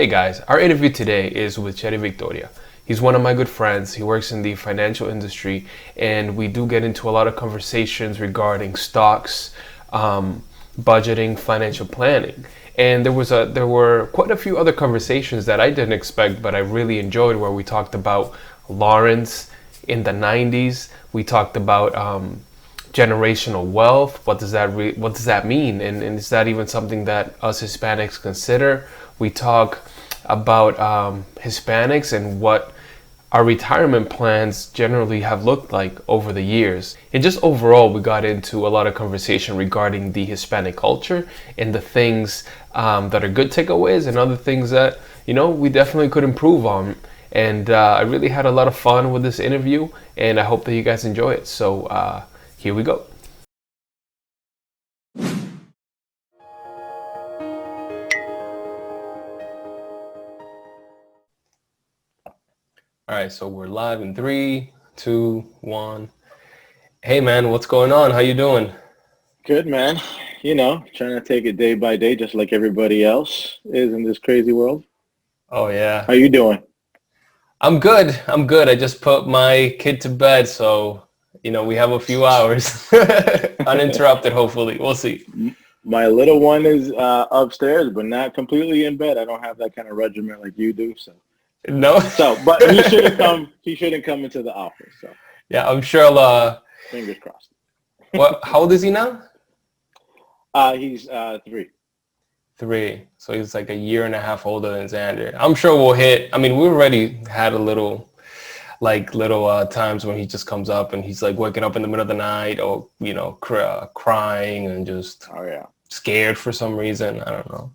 Hey guys, our interview today is with Chery Victoria. He's one of my good friends. He works in the financial industry, and we do get into a lot of conversations regarding stocks, budgeting, financial planning. And there were quite a few other conversations that I didn't expect, but I really enjoyed, where we talked about Lawrence in the 90s. We talked about generational wealth. What does that mean? And is that even something that us Hispanics consider? We talk about Hispanics and what our retirement plans generally have looked like over the years. And just overall, we got into a lot of conversation regarding the Hispanic culture and the things that are good takeaways and other things that, we definitely could improve on. And I really had a lot of fun with this interview, and I hope that you guys enjoy it. So here we go. All right, so we're live in 3, 2, 1. Hey man, what's going on? How you doing? Good, man. Trying to take it day by day, just like everybody else is in this crazy world. Oh yeah. How you doing? I'm good. I just put my kid to bed, so we have a few hours uninterrupted. Hopefully, we'll see. My little one is upstairs, but not completely in bed. I don't have that kind of regimen like you do. So no. But he shouldn't come. He shouldn't come into the office. So yeah, I'm sure I'll. Fingers crossed. How old is he now? He's 3. 3. So he's like a year and a half older than Xander. I'm sure we'll hit. I mean, we already had a little times when he just comes up and he's like waking up in the middle of the night, or crying and just scared for some reason. I don't know.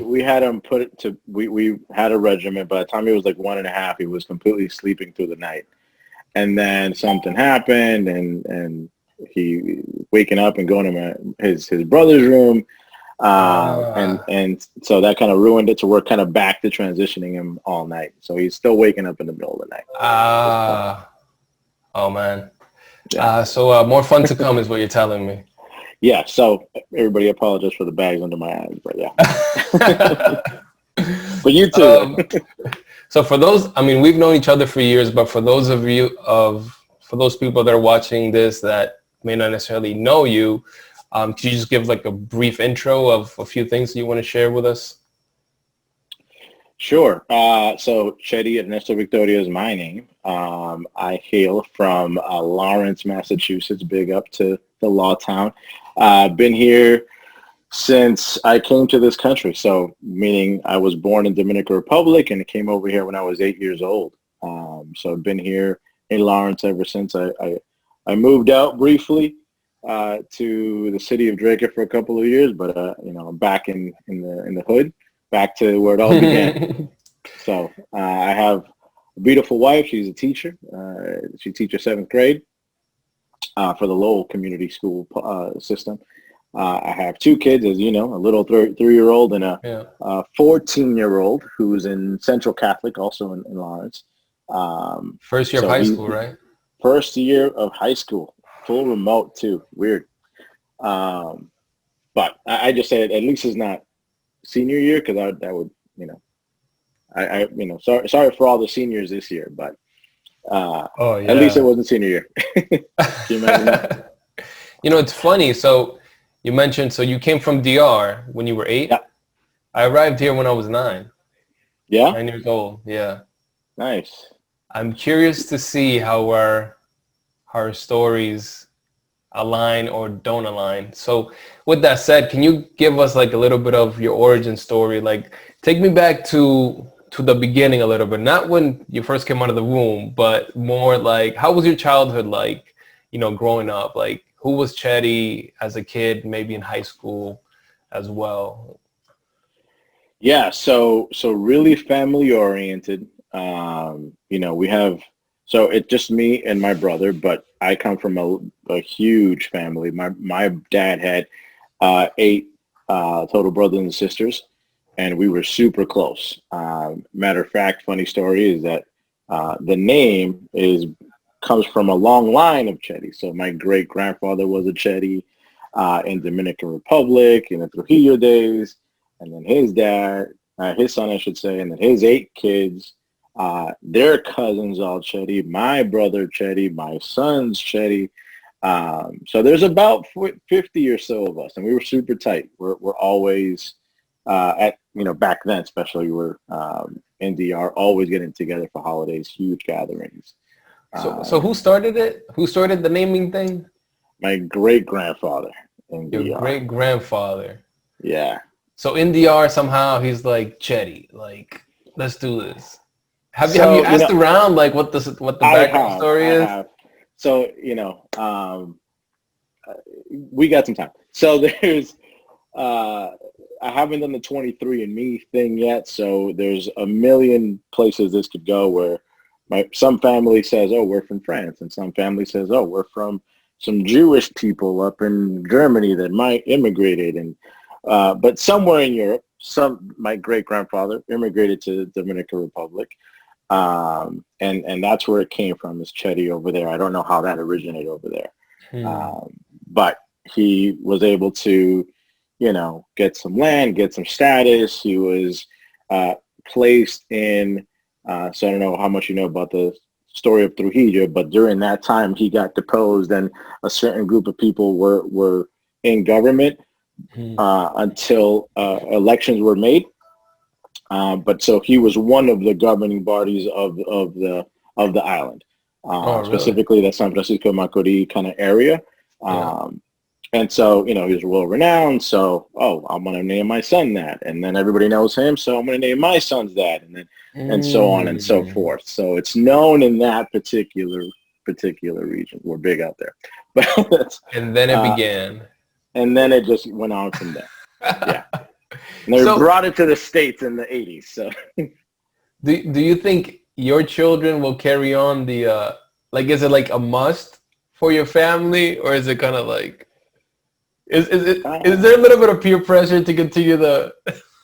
We had him put it to. We had a regimen. By the time he was like 1.5, he was completely sleeping through the night, and then something happened, and he waking up and going to his brother's room. And so that kind of ruined it. So we're kind of back to transitioning him all night. So he's still waking up in the middle of the night. Oh man. Yeah. So more fun to come is what you're telling me. Yeah. So everybody apologize for the bags under my eyes, but yeah. But you too. So for those, we've known each other for years, but for those people that are watching this that may not necessarily know you, could you just give like a brief intro of a few things you want to share with us? Sure. So Chery Ernesto Victoria is my name. I hail from Lawrence, Massachusetts. Big up to the law town. Been here since I came to this country. So meaning I was born in Dominican Republic and came over here when I was 8 years old. So I've been here in Lawrence ever since. I moved out briefly to the city of Draker for a couple of years, but I'm back in the hood, back to where it all began. So I have a beautiful wife. She's a teacher. She teaches 7th grade for the Lowell Community School system. I have 2 kids, as you know, a little 3-year-old and a 14-year-old who's in Central Catholic, also in Lawrence. First year of high school, right? First year of high school. Full remote too. Weird. But I just said at least it's not senior year, because that would, sorry for all the seniors this year, but at least it wasn't senior year. Can you imagine that? It's funny. So you mentioned, so you came from DR when you were 8? Yeah. I arrived here when I was 9. Yeah? 9 years old. Yeah. Nice. I'm curious to see how our stories align or don't align. So with that said, can you give us like a little bit of your origin story? Like take me back to the beginning a little bit, not when you first came out of the womb, but more like, how was your childhood like, growing up? Like who was Chery as a kid, maybe in high school as well? Yeah. So really family oriented. So it's just me and my brother, but I come from a huge family. My dad had 8 total brothers and sisters, and we were super close. Matter of fact, funny story is that the name comes from a long line of Chery. So my great grandfather was a Chery in Dominican Republic in the Trujillo days, and then his dad his son, I should say, and then his 8 kids, their cousins all Chery, my brother Chery, my son's Chery. So there's about 50 or so of us, and we were super tight. We're always back then, especially we're in DR, always getting together for holidays, huge gatherings. So who started it? Who started the naming thing? My great-grandfather in DR. Your great-grandfather. Yeah. So in DR, somehow he's like, Chery, like, let's do this. Have you asked around like what the background story is? Have. So we got some time. So there's I haven't done the 23andMe thing yet. So there's a million places this could go where some family says, oh, we're from France, and some family says, oh, we're from some Jewish people up in Germany that might immigrated, and but somewhere in Europe, my great-grandfather immigrated to the Dominican Republic, and that's where it came from, is Chery over there. I don't know how that originated over there, but he was able to, get some land, get some status. He was placed in. So I don't know how much you know about the story of Trujillo, but during that time he got deposed, and a certain group of people were in government until elections were made. But so he was one of the governing bodies of the island, specifically the San Francisco Macorís kind of area. And so, he was well renowned. So, I'm going to name my son that. And then everybody knows him. So I'm going to name my sons that. And then, and so on and so forth. So it's known in that particular region. We're big out there. But and then it began. And then it just went on from there. Yeah. And they brought it to the States in the 80s. So do you think your children will carry on the, is it like a must for your family, or is it kind of like, is there a little bit of peer pressure to continue the?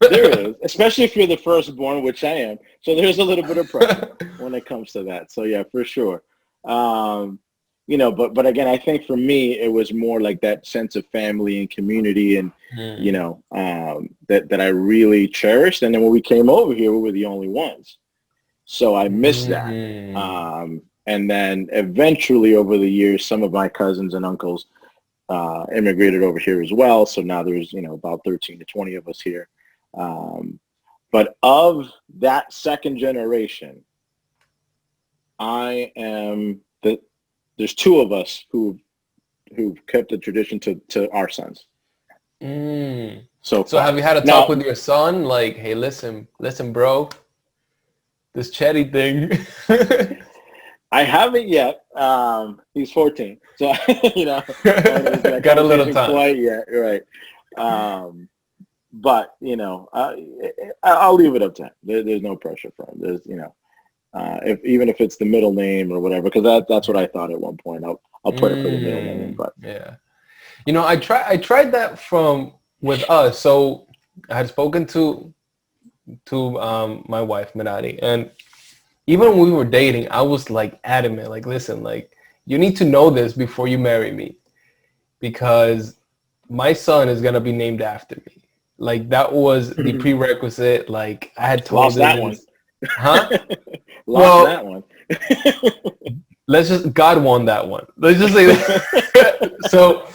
There is, especially if you're the firstborn, which I am. So there's a little bit of pressure when it comes to that. So yeah, for sure. But again, I think for me, it was more like that sense of family and community, and that I really cherished. And then when we came over here, we were the only ones. So I missed that. And then eventually over the years, some of my cousins and uncles immigrated over here as well. So now there's, about 13 to 20 of us here. But of that second generation, there's 2 of us who've kept the tradition to our sons. So have you had a talk with your son? Like, hey, listen, bro, this Chery thing. I haven't yet. He's 14, so got a little time. Quite yet, right? But I'll leave it up to him. There's no pressure for him. There's even if it's the middle name or whatever, because that's what I thought at one point. I'll put it for the middle name, but yeah, I tried that with us. So I had spoken to my wife Minati, and even when we were dating, I was like adamant, like, listen, like, you need to know this before you marry me, because my son is gonna be named after me. Like, that was the prerequisite. Like, I had told lost that one. Huh? Lost that one. God won that one. Let's just say that. So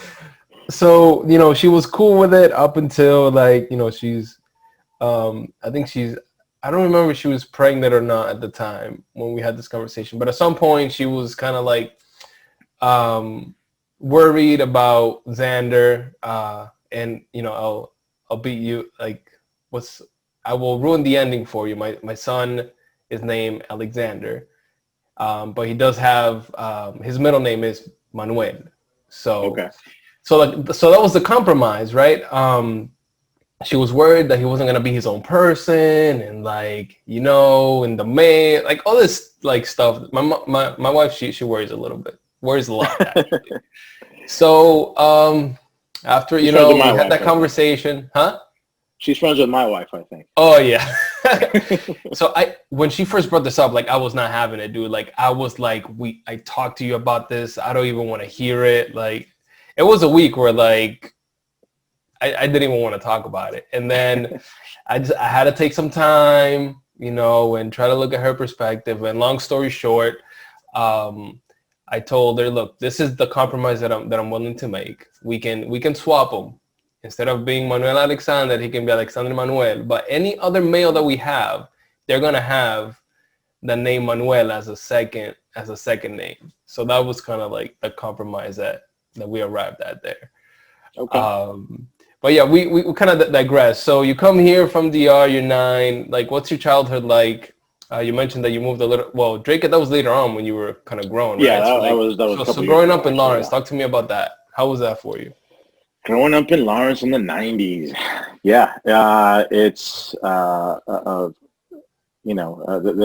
she was cool with it up until she's I don't remember if she was pregnant or not at the time when we had this conversation, but at some point she was kind of like worried about Xander, and I'll beat you, like, I will ruin the ending for you. My son is named Alexander, but he does have his middle name is Manuel. So okay. So that was the compromise, right? She was worried that he wasn't gonna be his own person, and in the mail, like all this stuff. My wife, she worries a little bit, worries a lot actually. So after we had that conversation, huh? She's friends with my wife, I think. Oh yeah. So when she first brought this up, I was not having it, dude. I was like, I talked to you about this. I don't even want to hear it. It was a week where I didn't even want to talk about it. And then I had to take some time, and try to look at her perspective. And long story short, I told her, look, this is the compromise that I'm willing to make. We can swap them. Instead of being Manuel Alexander, he can be Alexander Manuel. But any other male that we have, they're gonna have the name Manuel as a second name. So that was kind of like the compromise that we arrived at there. Okay. But yeah, we kind of digress. So you come here from DR, you're 9. Like, what's your childhood like? You mentioned that you moved a little. Well, Drake, that was later on when you were kind of growing, Yeah, right? So that like, was a couple so years growing ago, up in actually. Lawrence, Yeah. talk to me about that. How was that for you? Growing up in Lawrence in the '90s, yeah, it's the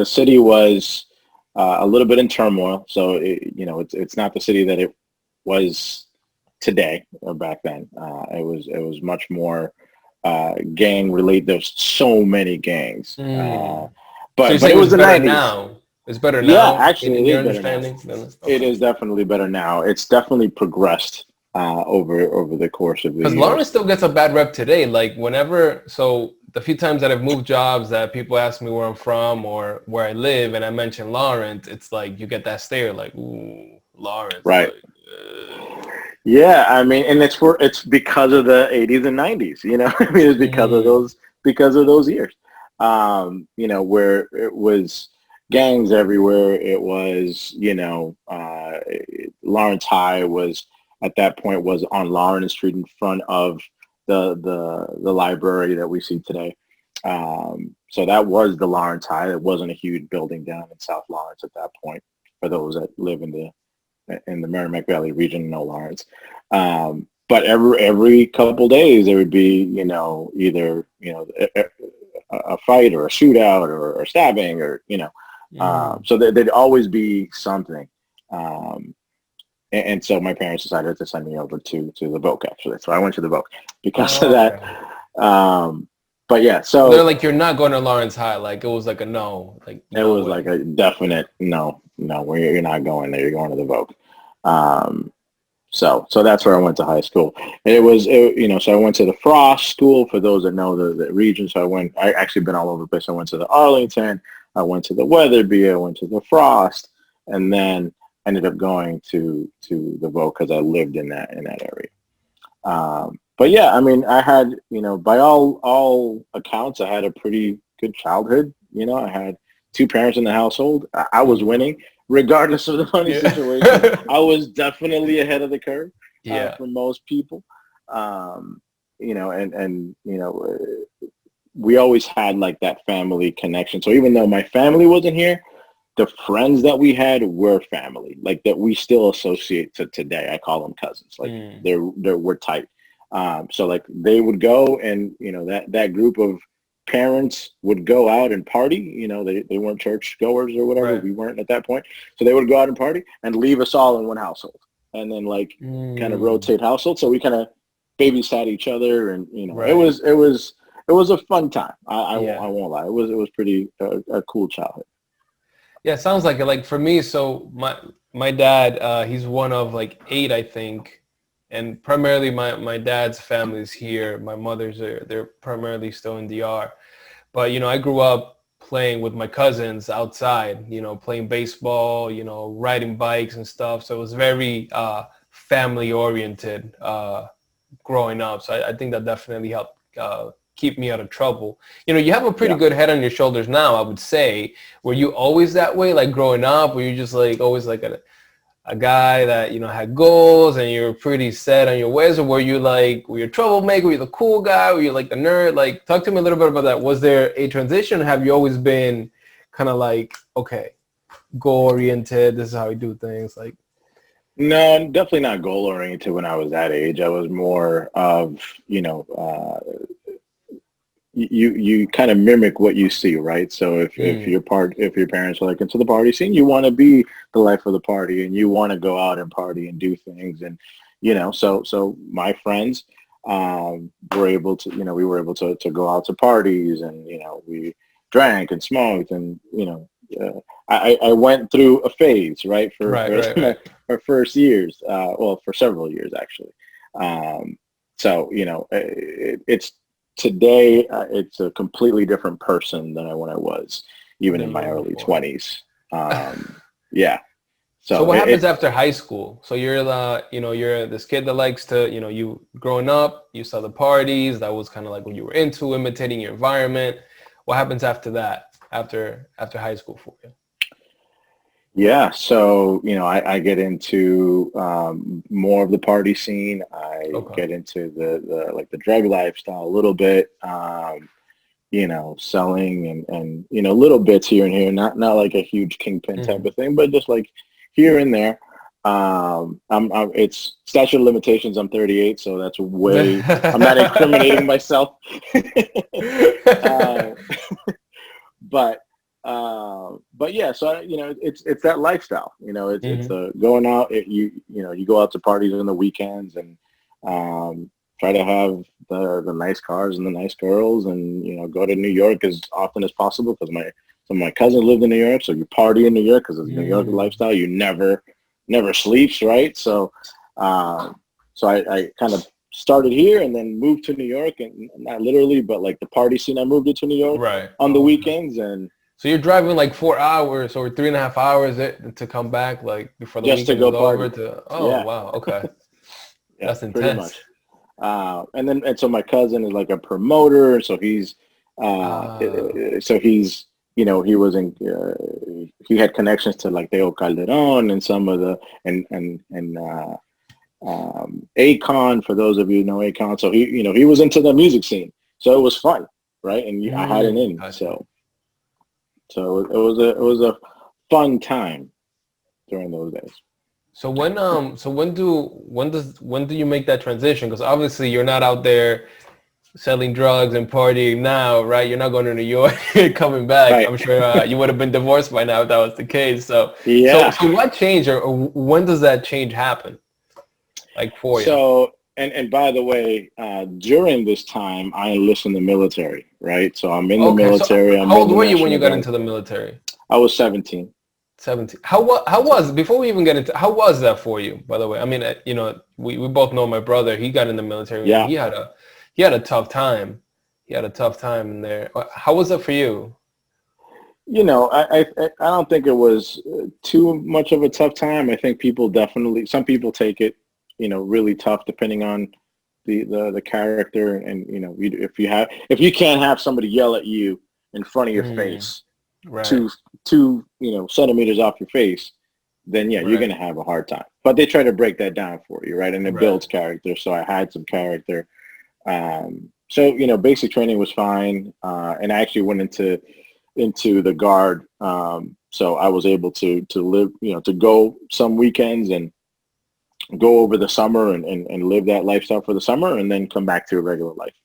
city was a little bit in turmoil. So it's not the city that it was today or back then. It was much more gang related. There's so many gangs, Mm. So you're but it saying was it's the better '90s. now? It's better Yeah, now actually, in it your is better now. understanding? It Okay. is definitely better now. It's definitely progressed over the course of the Because Lawrence years. still gets a bad rep today. Like so the few times that I've moved jobs that people ask me where I'm from or where I live, and I mention Lawrence, it's like you get that stare, like, ooh, Lawrence, Right. like. Yeah, I mean, and it's because of the '80s and '90s. I mean, it's Mm, because of those years. Where it was gangs everywhere. It was, Lawrence High was at that point was on Lawrence Street in front of the library that we see today. So that was the Lawrence High. It wasn't a huge building down in South Lawrence at that point. For those that live in the Merrimack Valley region, no Lawrence. But every couple days there would be, either a fight or a shootout or stabbing mm. so there'd always be something. Um, and so my parents decided to send me over to the Voc actually. So I went to the Voc because of Oh, that. okay. But yeah, So they're so like, you're not going to Lawrence High. Like it was like a no, like it no was like way. a definite no, you're not going there. You're going to the Voc. Um, So that's where I went to high school. And so I went to the Frost School for those that know the region. So I actually been all over the place. I went to the Arlington, I went to the Weatherby, I went to the Frost, and then ended up going to the Voc because I lived in that area. But yeah, I mean, I had, by all accounts, I had a pretty good childhood. I had two parents in the household. I was Mm. winning, regardless of the money situation. Yeah. I was definitely ahead of the curve Yeah. for most people. And we always had like that family connection. So even though my family wasn't here, the friends that we had were family, like that we still associate to today. I call them cousins. Like Mm. we're tight. So like they would go and that group of parents would go out and party. They weren't church goers or whatever. Right. We weren't at that point. So they would go out and party and leave us all in one household, and then like kind of Mm. rotate households. So we kind of babysat each other, and Right. it was a fun time. Yeah. I won't lie. It was pretty a cool childhood. Yeah, it sounds like it. Like for me, so my dad, he's one of like 8, I think, and primarily my dad's family is here. My mother's they're primarily still in DR, but I grew up playing with my cousins outside. Playing baseball, riding bikes and stuff. So it was very family oriented growing up. So I think that definitely helped keep me out of trouble. You have a pretty Yeah. good head on your shoulders now, I would say. Were you always that way, like growing up? Were you just like always like a guy that, had goals and you were pretty set on your ways? Or were you a troublemaker? Were you the cool guy? Were you like the nerd? Like, talk to me a little bit about that. Was there a transition? Have you always been kind of like, okay, goal oriented, this is how we do things? Like, No, definitely not goal oriented when I was that age. I was more of, you kind of mimic what you see, right? So mm, if your parents are like into the party scene, you want to be the life of the party and you want to go out and party and do things. And, so my friends, were able to, we were able to go out to parties and, we drank and smoked and, I went through a phase, right? For right, right, my right. first years, well, for several years actually. Um, So, it's today, it's a completely different person than when I was even in than you my were early before. 20s. Yeah. So So what happens after high school? So you're you're this kid that likes to, you growing up, you saw the parties, that was kind of like what you were into, imitating your environment. What happens after that, after high school for you? yeah. So, I get into more of the party scene. I Okay. get into the like the drug lifestyle a little bit. Selling and little bits here and here, not like a huge kingpin type Hmm. of thing, but just like here and there. It's statute of limitations. I'm 38, so that's way. I'm not incriminating myself, uh, but yeah. So it's that lifestyle. It's Hmm. a going out. You go out to parties on the weekends and try to have the nice cars and the nice girls, and go to New York as often as possible because my cousin lived in New York, so you party in New York because it's New York Mm. lifestyle. You never sleeps, right? So I kind of started here and then moved to New York, and not literally, but like the party scene. I moved it to New York Right. on the Oh, okay. weekends and So you're driving like 4 hours or 3.5 hours to come back like before the just to weekend is go over party. to, oh Yeah, wow, okay. yeah, That's pretty intense. much. And so my cousin is like a promoter, so uh, Ah, so he's, he was in, he had connections to like Theo Calderon and some of the Akon, for those of you who know Akon. So he was into the music scene, so it was fun, right? And I had an in, gotcha. so it was a fun time during those days. When do you make that transition? Because obviously you're not out there selling drugs and partying now, right? You're not going to New York coming back. Right. I'm sure you would have been divorced by now if that was the case. So so Yeah. so what changed, or when does that change happen? Like for you? So, and by the way, during this time, I enlisted in the military, right? So I'm in the Okay, so military. I'm how in old the were you when you National got Guard. into the military? I was 17. 17. How was, before we even get into, how was that for you, by the way? I mean, we both know my brother. He got in the military and Yeah. he had a tough time. He had a tough time in there. How was that for you? I don't think it was too much of a tough time. I think some people take it, really tough depending on the character. And, if you can't have somebody yell at you in front of your Mm, face, right, two centimeters off your face, then yeah, you're right, gonna have a hard time. But they try to break that down for you, right? And it right. builds character. So I had some character. So basic training was fine, and I actually went into the guard. So I was able to live, to go some weekends and go over the summer and live that lifestyle for the summer, and then come back to a regular life.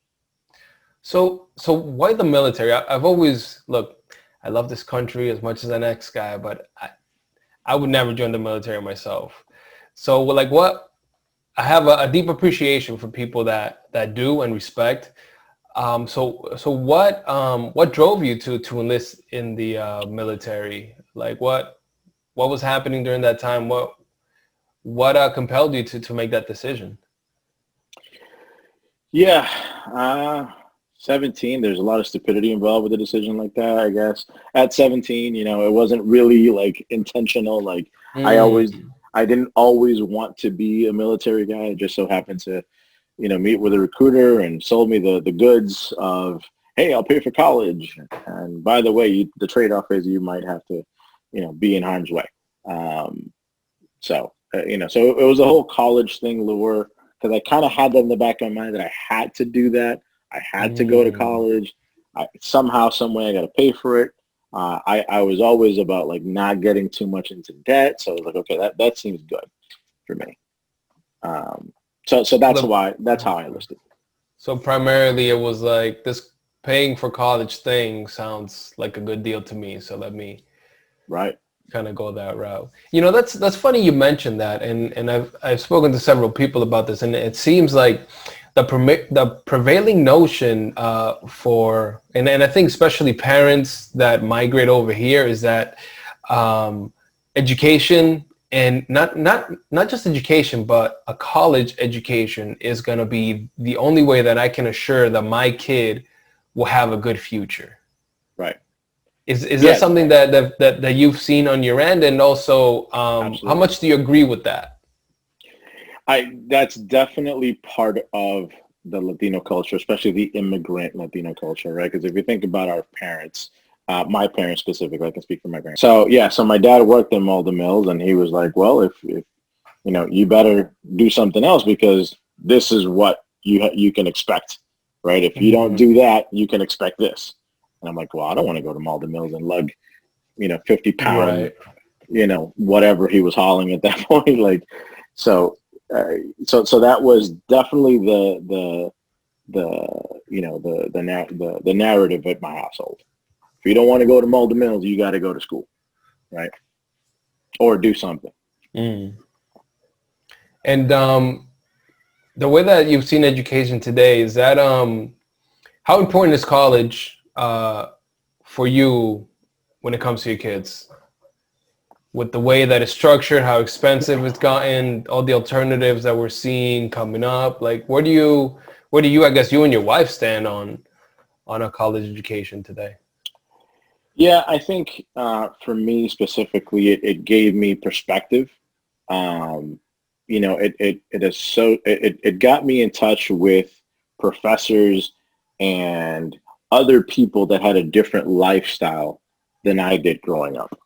So why the military? I've always, look, I love this country as much as the next guy, but I would never join the military myself. So like what, I have a deep appreciation for people that do and respect. So what drove you to enlist in the military? Like what was happening during that time? What compelled you to make that decision? Yeah, 17. There's a lot of stupidity involved with a decision like that, I guess. At 17, it wasn't really like intentional. Like Mm, I didn't always want to be a military guy. I just so happened to, meet with a recruiter and sold me the goods of, hey, I'll pay for college. And by the way, the trade-off is you might have to, be in harm's way. Um, so it was a whole college thing lure because I kind of had that in the back of my mind that I had to do that. I had to go to mm. college. Somehow, some way, I got to pay for it. I was always about like not getting too much into debt, so I was like, okay, that seems good for me. So So that's how I enlisted. so primarily it was like this paying for college thing sounds like a good deal to me. So let me Right. kind of go that route. That's funny you mentioned that, and I've spoken to several people about this, and it seems like the prevailing notion and I think especially parents that migrate over here is that education and not just education, but a college education is going to be the only way that I can assure that my kid will have a good future. Right. Is that something that you've seen on your end? And also, how much do you agree with that? That's definitely part of the Latino culture, especially the immigrant Latino culture, right? Because if you think about our parents, my parents specifically, I can speak for my parents. So yeah, so my dad worked in Malden Mills, and he was like, well, if you better do something else because this is what you can expect, right? If you don't do that, you can expect this. And I'm like, well, I don't want to go to Malden Mills and lug, 50 pound, Right. Whatever he was hauling at that point. Like, so that was definitely the narrative at my household. If you don't want to go to Malden Mills, you got to go to school, right? Or do something. Mm. And the way that you've seen education today, is that how important is college for you when it comes to your kids? With the way that it's structured, how expensive it's gotten, all the alternatives that we're seeing coming up, like where do you, I guess you and your wife stand on a college education today? Yeah, I think for me specifically, it gave me perspective. It got me in touch with professors and other people that had a different lifestyle than I did growing up.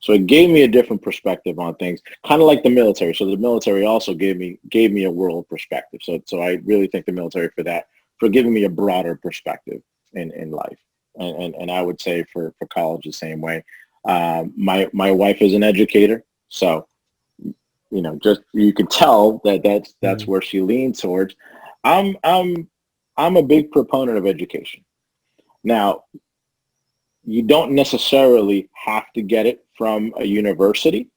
So it gave me a different perspective on things, kind of like the military. So the military also gave me a world perspective. So I really thank the military for that, for giving me a broader perspective in life. And I would say for college the same way. My wife is an educator, so just you can tell that's where she leans towards. I'm a big proponent of education. Now, you don't necessarily have to get it from a university,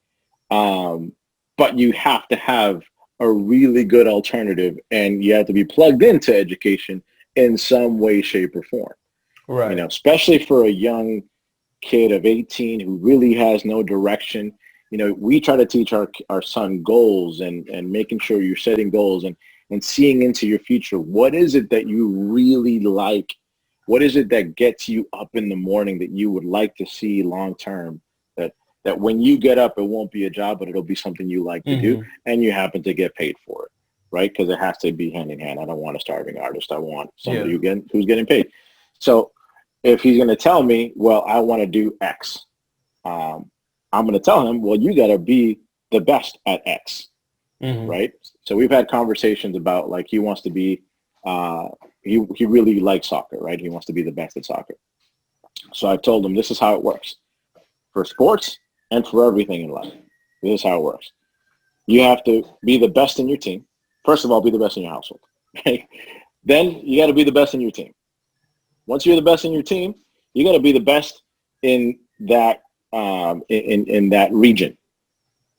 but you have to have a really good alternative, and you have to be plugged into education in some way, shape, or form. Right. Especially for a young kid of 18 who really has no direction. We try to teach our son goals and making sure you're setting goals and seeing into your future. What is it that you really like? What is it that gets you up in the morning that you would like to see long term? That when you get up, it won't be a job, but it'll be something you like to do, and you happen to get paid for it, right? Because it has to be hand in hand. I don't want a starving artist. I want somebody who's getting paid. So if he's going to tell me, well, I want to do X, I'm going to tell him, well, you got to be the best at X, right? So we've had conversations about, like, he wants to be, he really likes soccer, right? He wants to be the best at soccer. So I told him, this is how it works for sports and for everything in life. This is how it works. You have to be the best in your team. First of all, be the best in your household. Right? Then you got to be the best in your team. Once you're the best in your team, you got to be the best in that in that region. If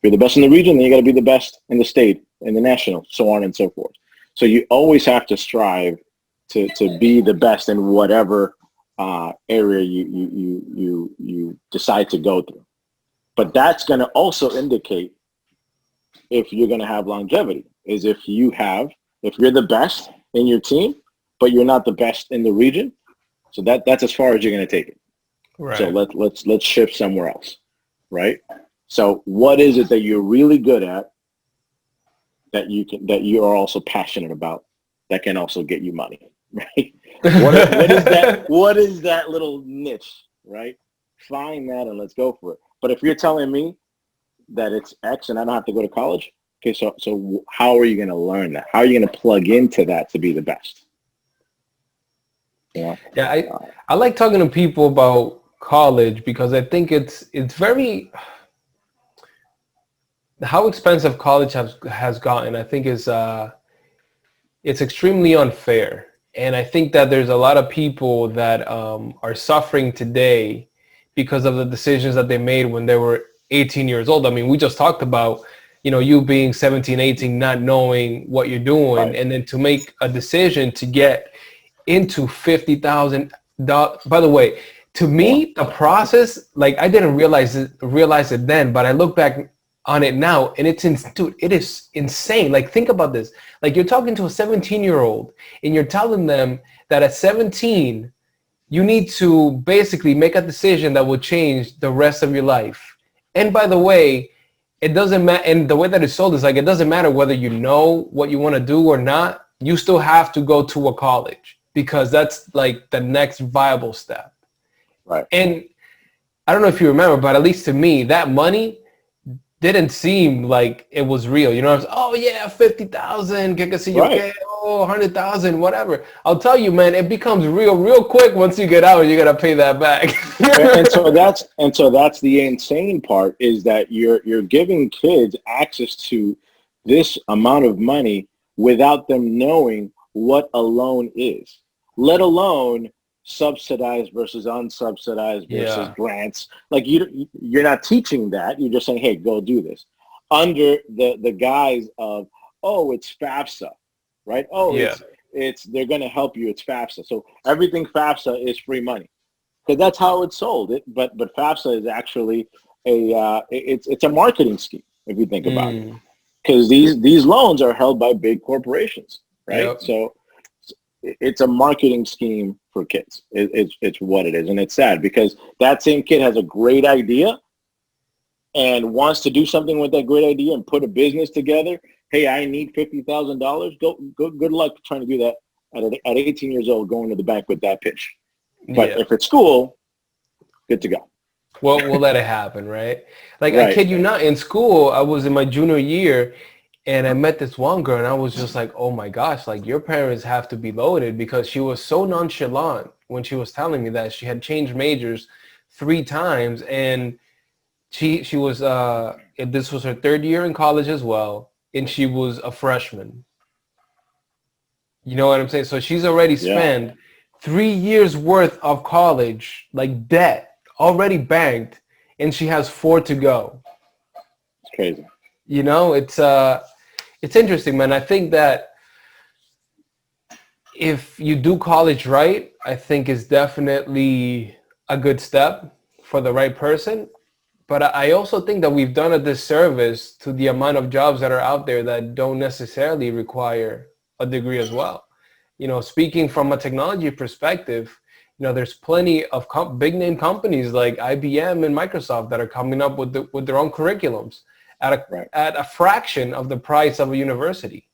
you're the best in the region, then you got to be the best in the state, in the national, so on and so forth. So you always have to strive to be the best in whatever area you decide to go through. But that's going to also indicate if you're going to have longevity. Is if you're the best in your team, but you're not the best in the region. So that's as far as you're going to take it. Right. So let's shift somewhere else, right? So what is it that you're really good at that you are also passionate about that can also get you money, right? What is that little niche, right? Find that and let's go for it. But if you're telling me that it's X and I don't have to go to college, okay, so how are you going to learn that? How are you going to plug into that to be the best? Yeah, I like talking to people about college because I think it's very, how expensive college has gotten. I think is it's extremely unfair, and I think that there's a lot of people that are suffering today because of the decisions that they made when they were 18 years old. I mean, we just talked about, you being 17, 18, not knowing what you're doing, right. And then to make a decision to get into $50,000. By the way, to me, the process, like, I didn't realize it then, but I look back on it now, and dude, it is insane. Like, think about this. Like, you're talking to a 17-year-old and you're telling them that at 17 you need to basically make a decision that will change the rest of your life. And by the way, it doesn't matter. And the way that it's sold is like, it doesn't matter whether you know what you want to do or not. You still have to go to a college because that's like the next viable step. Right. And I don't know if you remember, but at least to me, that money didn't seem like it was real. You know, I was, oh yeah, 50,000, get to see your kid, oh, 100,000, whatever. I'll tell you, man, it becomes real quick once you get out. You gotta pay that back. and so that's the insane part, is that you're giving kids access to this amount of money without them knowing what a loan is, let alone subsidized versus unsubsidized versus grants. Like, you're not teaching that. You're just saying, hey, go do this under the guise of, oh, it's FAFSA, right? Oh, it's they're going to help you. It's FAFSA. So everything FAFSA is free money, because that's how it's sold. But FAFSA is actually it's a marketing scheme, if you think about it, because these loans are held by big corporations, right? Yep. So it's a marketing scheme for kids. It's what it is. And it's sad because that same kid has a great idea and wants to do something with that great idea and put a business together. Hey, I need $50,000. Good luck trying to do that at 18 years old, going to the bank with that pitch. But if it's school, good to go. Well, we'll let it happen, right? Like, I kid you not, in school, I was in my junior year, and I met this one girl, and I was just like, oh my gosh, like, your parents have to be loaded, because she was so nonchalant when she was telling me that she had changed majors 3 times, and she was this was her 3rd year in college as well, and she was a freshman. You know what I'm saying? So she's already spent 3 years worth of college, like, debt already banked, and she has 4 to go. It's crazy. You know, it's interesting, man. I think that if you do college right, I think it's definitely a good step for the right person. But I also think that we've done a disservice to the amount of jobs that are out there that don't necessarily require a degree as well. You know, speaking from a technology perspective, you know, there's plenty of big name companies like IBM and Microsoft that are coming up with their own curriculums at a fraction of the price of a university.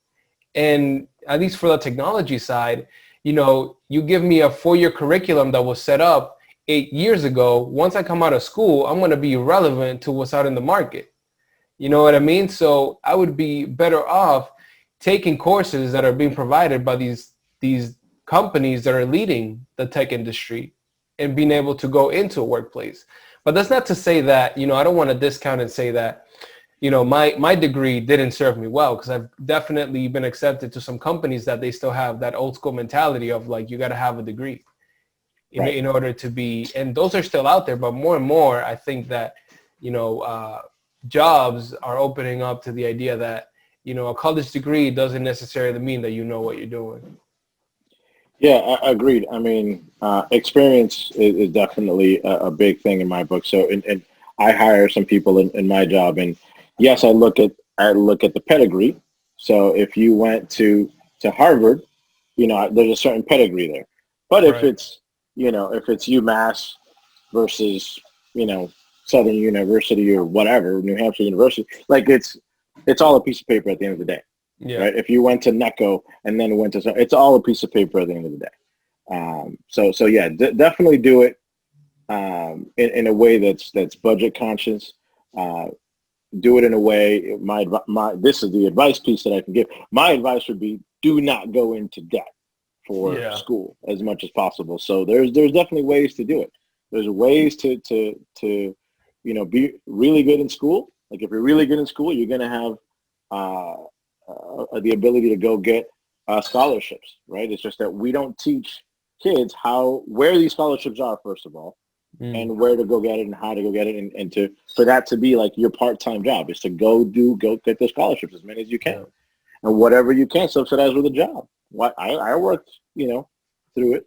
And at least for the technology side, you know, you give me a 4-year curriculum that was set up 8 years ago. Once I come out of school, I'm going to be relevant to what's out in the market. You know what I mean? So I would be better off taking courses that are being provided by these companies that are leading the tech industry and being able to go into a workplace. But that's not to say that, you know, I don't want to discount and say that, you know, my degree didn't serve me well, because I've definitely been accepted to some companies that they still have that old school mentality of, like, you got to have a degree in order to be, and those are still out there. But more and more, I think that, you know, jobs are opening up to the idea that, you know, a college degree doesn't necessarily mean that you know what you're doing. Yeah, agreed. I mean, experience is definitely a big thing in my book. So, and I hire some people in my job, and yes, I look at the pedigree. So if you went to Harvard, you know, there's a certain pedigree there. But if it's, you know, if it's UMass versus, you know, Southern University or whatever, New Hampshire University, like, it's all a piece of paper at the end of the day. Yeah. Right. If you went to NECO and then went to, it's all a piece of paper at the end of the day. So yeah, definitely do it in a way that's budget conscious. Do it in a way. This is the advice piece that I can give. My advice would be, do not go into debt for school as much as possible. So there's definitely ways to do it. There's ways to you know, be really good in school. Like, if you're really good in school, you're gonna have the ability to go get scholarships, right? It's just that we don't teach kids where these scholarships are, first of all, and where to go get it and how to go get it, and for that to be like your part-time job is to go get the scholarships, as many as you can, and whatever you can subsidize with a job. I worked, you know, through it,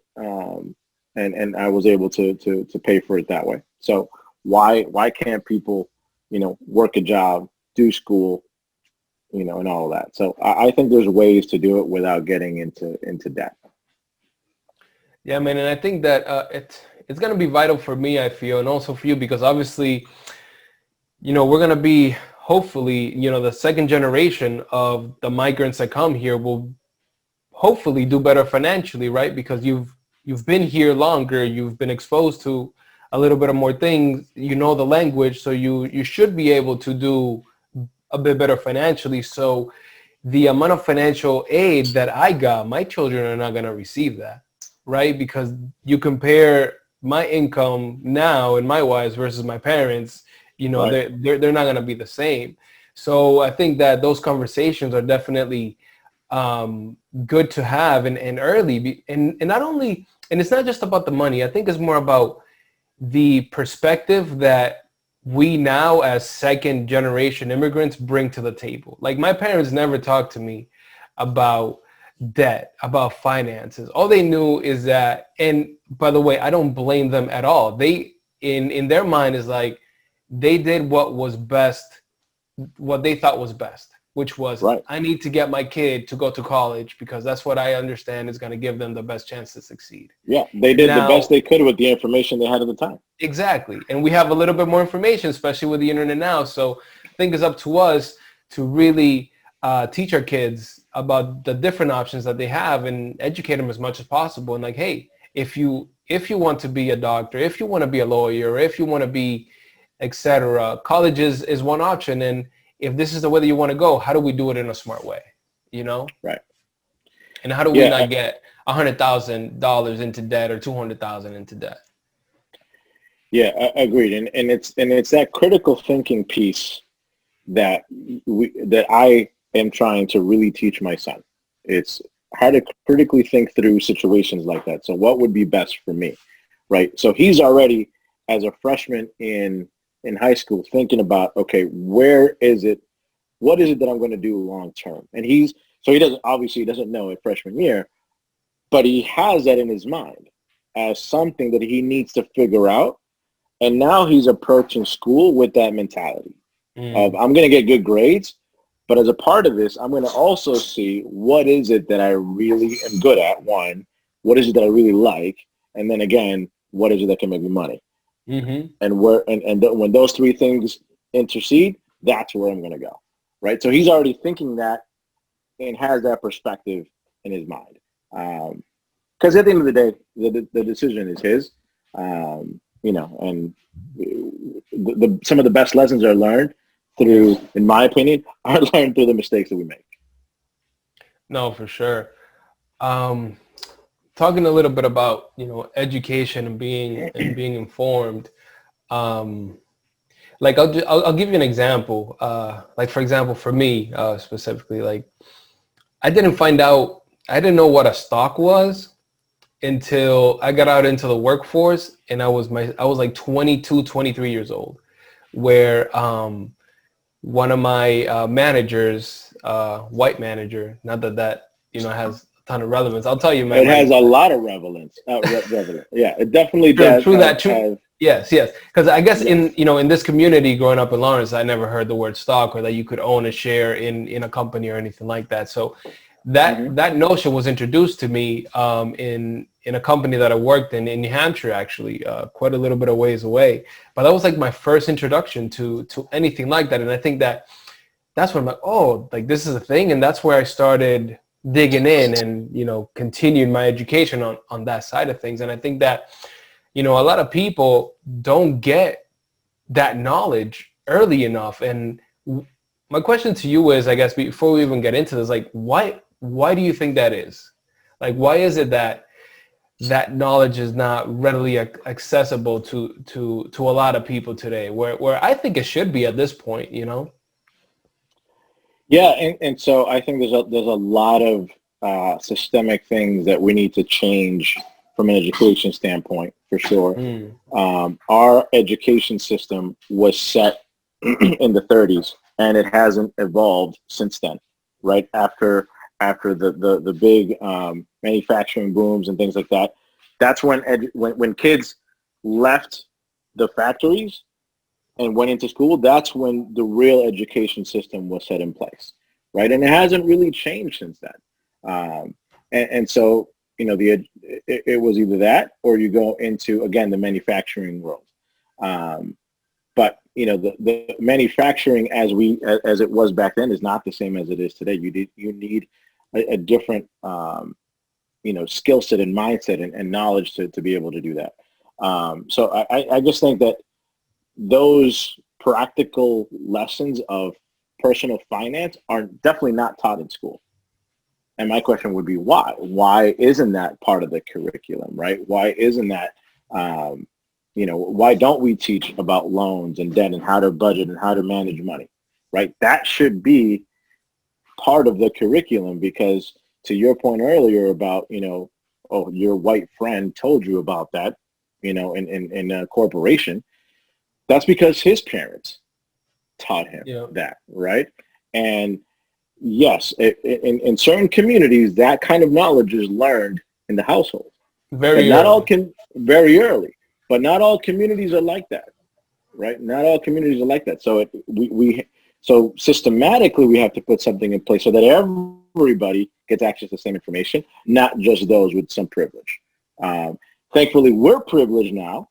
and I was able to pay for it that way. So why can't people, you know, work a job do school, and all of that. So I think there's ways to do it without getting into debt. Yeah, man, and I think that it's gonna be vital for me, I feel, and also for you, because obviously, we're gonna be hopefully, the second generation of the migrants that come here will hopefully do better financially, right? Because you've been here longer, you've been exposed to a little bit of more things, the language, so you should be able to do a bit better financially. So the amount of financial aid that I got, my children are not gonna receive that, right? Because you compare my income now and my wives versus my parents, Right. they're not gonna be the same. So I think that those conversations are definitely good to have and early, and not only, and it's not just about the money. I think it's more about the perspective that we now as second generation immigrants bring to the table. Like, my parents never talked to me about debt, about finances. All they knew is that, and by the way, I don't blame them at all. They, in their mind, is like, they did what was best, what they thought was best, which was, Right. I need to get my kid to go to college because that's what I understand is going to give them the best chance to succeed. Yeah, they And did the best now, they could with the information they had at the time. exactly. And we have a little bit more information, especially with the internet now. So I think it's up to us to really teach our kids about the different options that they have and educate them as much as possible. And like, hey, if you want to be a doctor, if you want to be a lawyer, or if you want to be, etc., college is one option. And if this is the way that you want to go, how do we do it in a smart way? Right. And how do we Yeah. not get $100,000 into debt or 200,000 into debt? Yeah, agreed. And it's that critical thinking piece that I am trying to really teach my son. It's how to critically think through situations like that. So what would be best for me, right? So he's already, as a freshman in high school, thinking about, okay, what is it that I'm going to do long term? And he doesn't know it freshman year, but he has that in his mind as something that he needs to figure out. And now he's approaching school with that mentality of, I'm going to get good grades, but as a part of this, I'm going to also see what is it that I really am good at. One, what is it that I really like? And then again, what is it that can make me money? Mm-hmm. And when those three things intercede, that's where I'm going to go, right? So he's already thinking that and has that perspective in his mind. Because at the end of the day, the decision is his. And some of the best lessons are learned through, in my opinion, are learned through the mistakes that we make. No, for sure. Talking a little bit about, education and being informed. Like, I'll give you an example. Like, for example, for me specifically, like, I didn't know what a stock was until I got out into the workforce, and I was like 22, 23 years old, where one of my managers, white manager, not that has a ton of relevance. I'll tell you, man. It has a lot of relevance. Yeah, it definitely does. True. Yes. Because I guess in this community, growing up in Lawrence, I never heard the word stock or that you could own a share in a company or anything like that. So that notion was introduced to me in a company that I worked in New Hampshire, actually, quite a little bit of ways away. But that was like my first introduction to anything like that. And I think that's when I'm like, oh, like, this is a thing. And that's where I started digging in and, continued my education on that side of things. And I think that, a lot of people don't get that knowledge early enough. And my question to you is, I guess, before we even get into this, like, why do you think that is? Like, why is it that knowledge is not readily accessible to a lot of people today, where I think it should be at this point, Yeah, and so I think there's a lot of systemic things that we need to change from an education standpoint, for sure. Our education system was set in the 30s, and it hasn't evolved since then, right? After the big manufacturing booms and things like that, that's when kids left the factories, and went into school, that's when the real education system was set in place, right? And it hasn't really changed since then. And so, it was either that or you go into, again, the manufacturing world. But the manufacturing as it was back then is not the same as it is today. You need a different skill set and mindset and knowledge to be able to do that. So I just think that those practical lessons of personal finance are definitely not taught in school. And my question would be why? Why isn't that part of the curriculum, right? Why isn't that, why don't we teach about loans and debt and how to budget and how to manage money, right? That should be part of the curriculum, because to your point earlier about, oh, your white friend told you about that, in a corporation, that's because his parents taught him that, right? And yes, in certain communities, that kind of knowledge is learned in the household. Very early, but not all communities are like that, right? Not all communities are like that. So so systematically, we have to put something in place so that everybody gets access to the same information, not just those with some privilege. Thankfully, we're privileged now,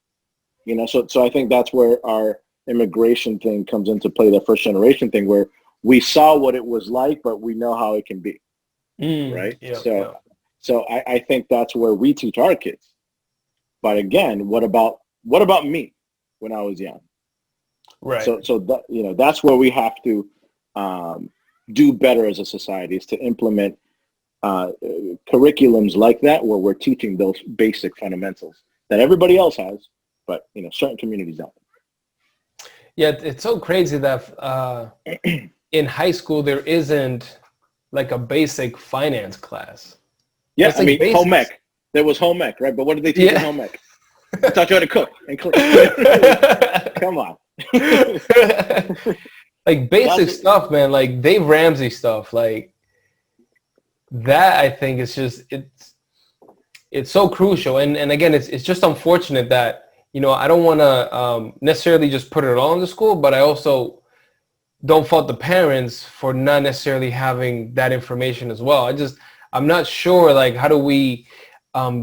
so I think that's where our immigration thing comes into play, that first generation thing, where we saw what it was like, but we know how it can be, right? So I think that's where we teach our kids. But again, what about me when I was young? Right. So that, that's where we have to do better as a society, is to implement curriculums like that, where we're teaching those basic fundamentals that everybody else has, but certain communities don't. Yeah, it's so crazy that in high school there isn't like a basic finance class. Yeah, I mean, home ec. There was home ec, right? But what did they teach in home ec? I taught you how to cook and clean. Come on. Like basic stuff, man. Like Dave Ramsey stuff. Like that, I think is just it's so crucial. And again, it's just unfortunate that I don't want to necessarily just put it all in the school, but I also don't fault the parents for not necessarily having that information as well. I'm not sure, like, how do we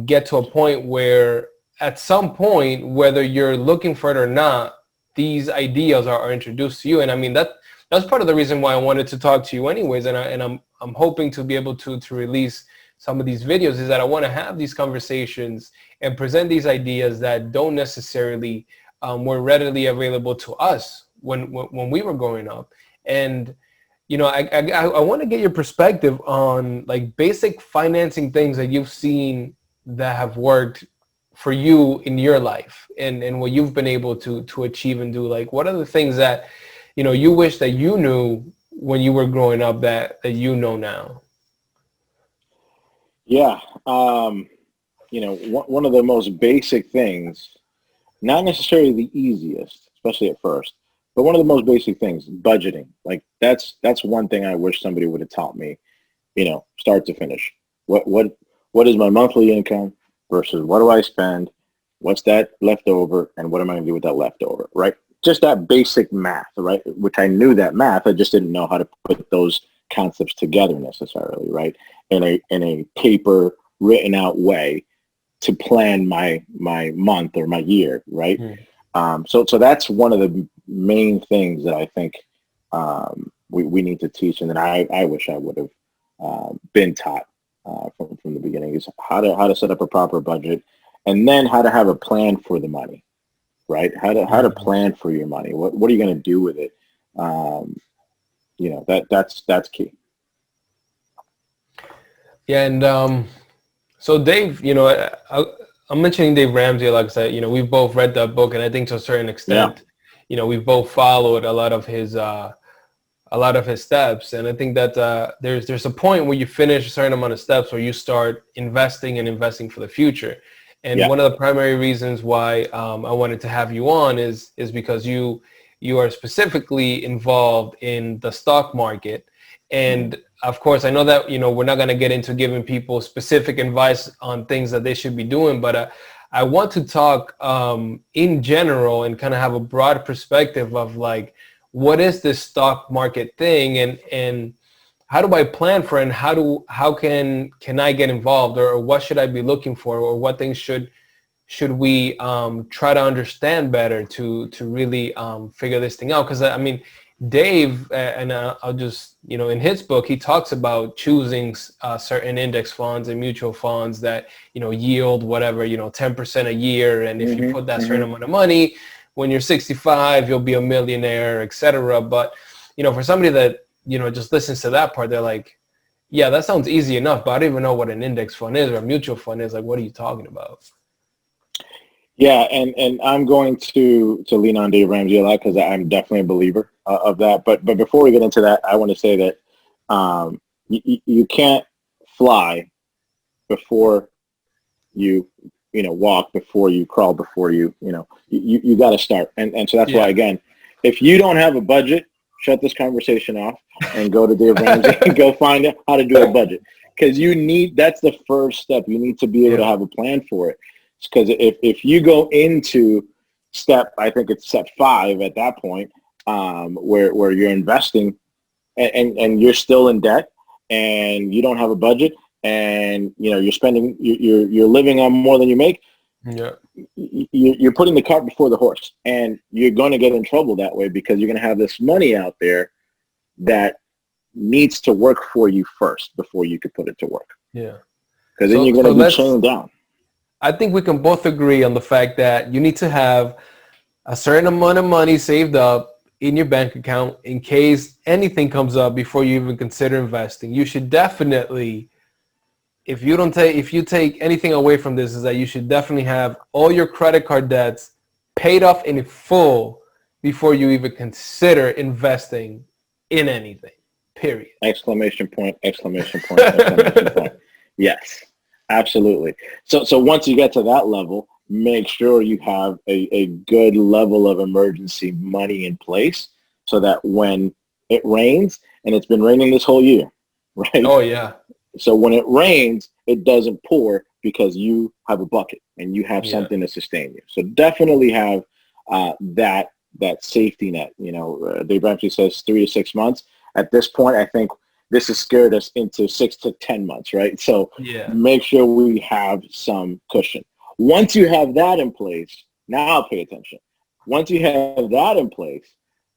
get to a point where at some point, whether you're looking for it or not, these ideas are introduced to you. And I mean, that's part of the reason why I wanted to talk to you anyways. And I'm hoping to be able to release some of these videos, is that I want to have these conversations and present these ideas that don't necessarily were readily available to us when we were growing up. And I want to get your perspective on like basic financing things that you've seen that have worked for you in your life and what you've been able to achieve and do. Like, what are the things that you wish that you knew when you were growing up that you know now? Yeah. One of the most basic things, not necessarily the easiest, especially at first, but one of the most basic things, budgeting. Like that's one thing I wish somebody would have taught me, start to finish. What is my monthly income versus what do I spend? What's that leftover? And what am I going to do with that leftover, right? Just that basic math, right? Which I knew that math, I just didn't know how to put those concepts together necessarily, right? In a paper written out way to plan my month or my year, right? So that's one of the main things that I think we need to teach, and that I wish I would have been taught from the beginning, is how to set up a proper budget, and then how to have a plan for the money, right? How to plan for your money. What are you going to do with it? That's key. Yeah, and so Dave, I'm mentioning Dave Ramsey, like I said, we've both read that book, and I think to a certain extent, we've both followed a lot of his steps. And I think that there's a point where you finish a certain amount of steps where you start investing for the future. And one of the primary reasons why I wanted to have you on is because you are specifically involved in the stock market. And of course, I know that, we're not going to get into giving people specific advice on things that they should be doing, but I want to talk in general and kind of have a broad perspective of like, what is this stock market thing, and how do I plan for it, and how can I get involved, or what should I be looking for, or what things should we try to understand better to really figure this thing out? Because I mean, Dave, and I'll just, in his book, he talks about choosing certain index funds and mutual funds that, yield whatever, 10% a year. And if you put that certain amount of money, when you're 65, you'll be a millionaire, etc. But, for somebody that, just listens to that part, they're like, yeah, that sounds easy enough, but I don't even know what an index fund is or a mutual fund is. Like, what are you talking about? Yeah, and I'm going to lean on Dave Ramsey a lot because I'm definitely a believer of that. But before we get into that, I want to say that you can't fly before you walk, before you crawl, before you got to start. And so that's why, again, if you don't have a budget, shut this conversation off and go to Dave Ramsey and go find out how to do a budget, because that's the first step. You need to be able to have a plan for it. Because if you go into I think it's step 5 at that point, where you're investing and you're still in debt and you don't have a budget, and you're spending, you're living on more than you make. Yeah, you're putting the cart before the horse, and you're going to get in trouble that way, because you're going to have this money out there that needs to work for you first before you could put it to work. Yeah, because then you're going to be chained down. I think we can both agree on the fact that you need to have a certain amount of money saved up in your bank account in case anything comes up before you even consider investing. You should definitely, if you take anything away from this, is that you should definitely have all your credit card debts paid off in full before you even consider investing in anything, period. Exclamation point, exclamation point, exclamation point. Yes. Absolutely. So once you get to that level, make sure you have a good level of emergency money in place, so that when it rains, and it's been raining this whole year, right? Oh, yeah. So when it rains, it doesn't pour because you have a bucket and you have something to sustain you. So definitely have that safety net. Dave Ramsey says 3 to 6 months. At this point, I think this has scared us into 6 to 10 months, right? So make sure we have some cushion. Once you have that in place, now pay attention. Once you have that in place,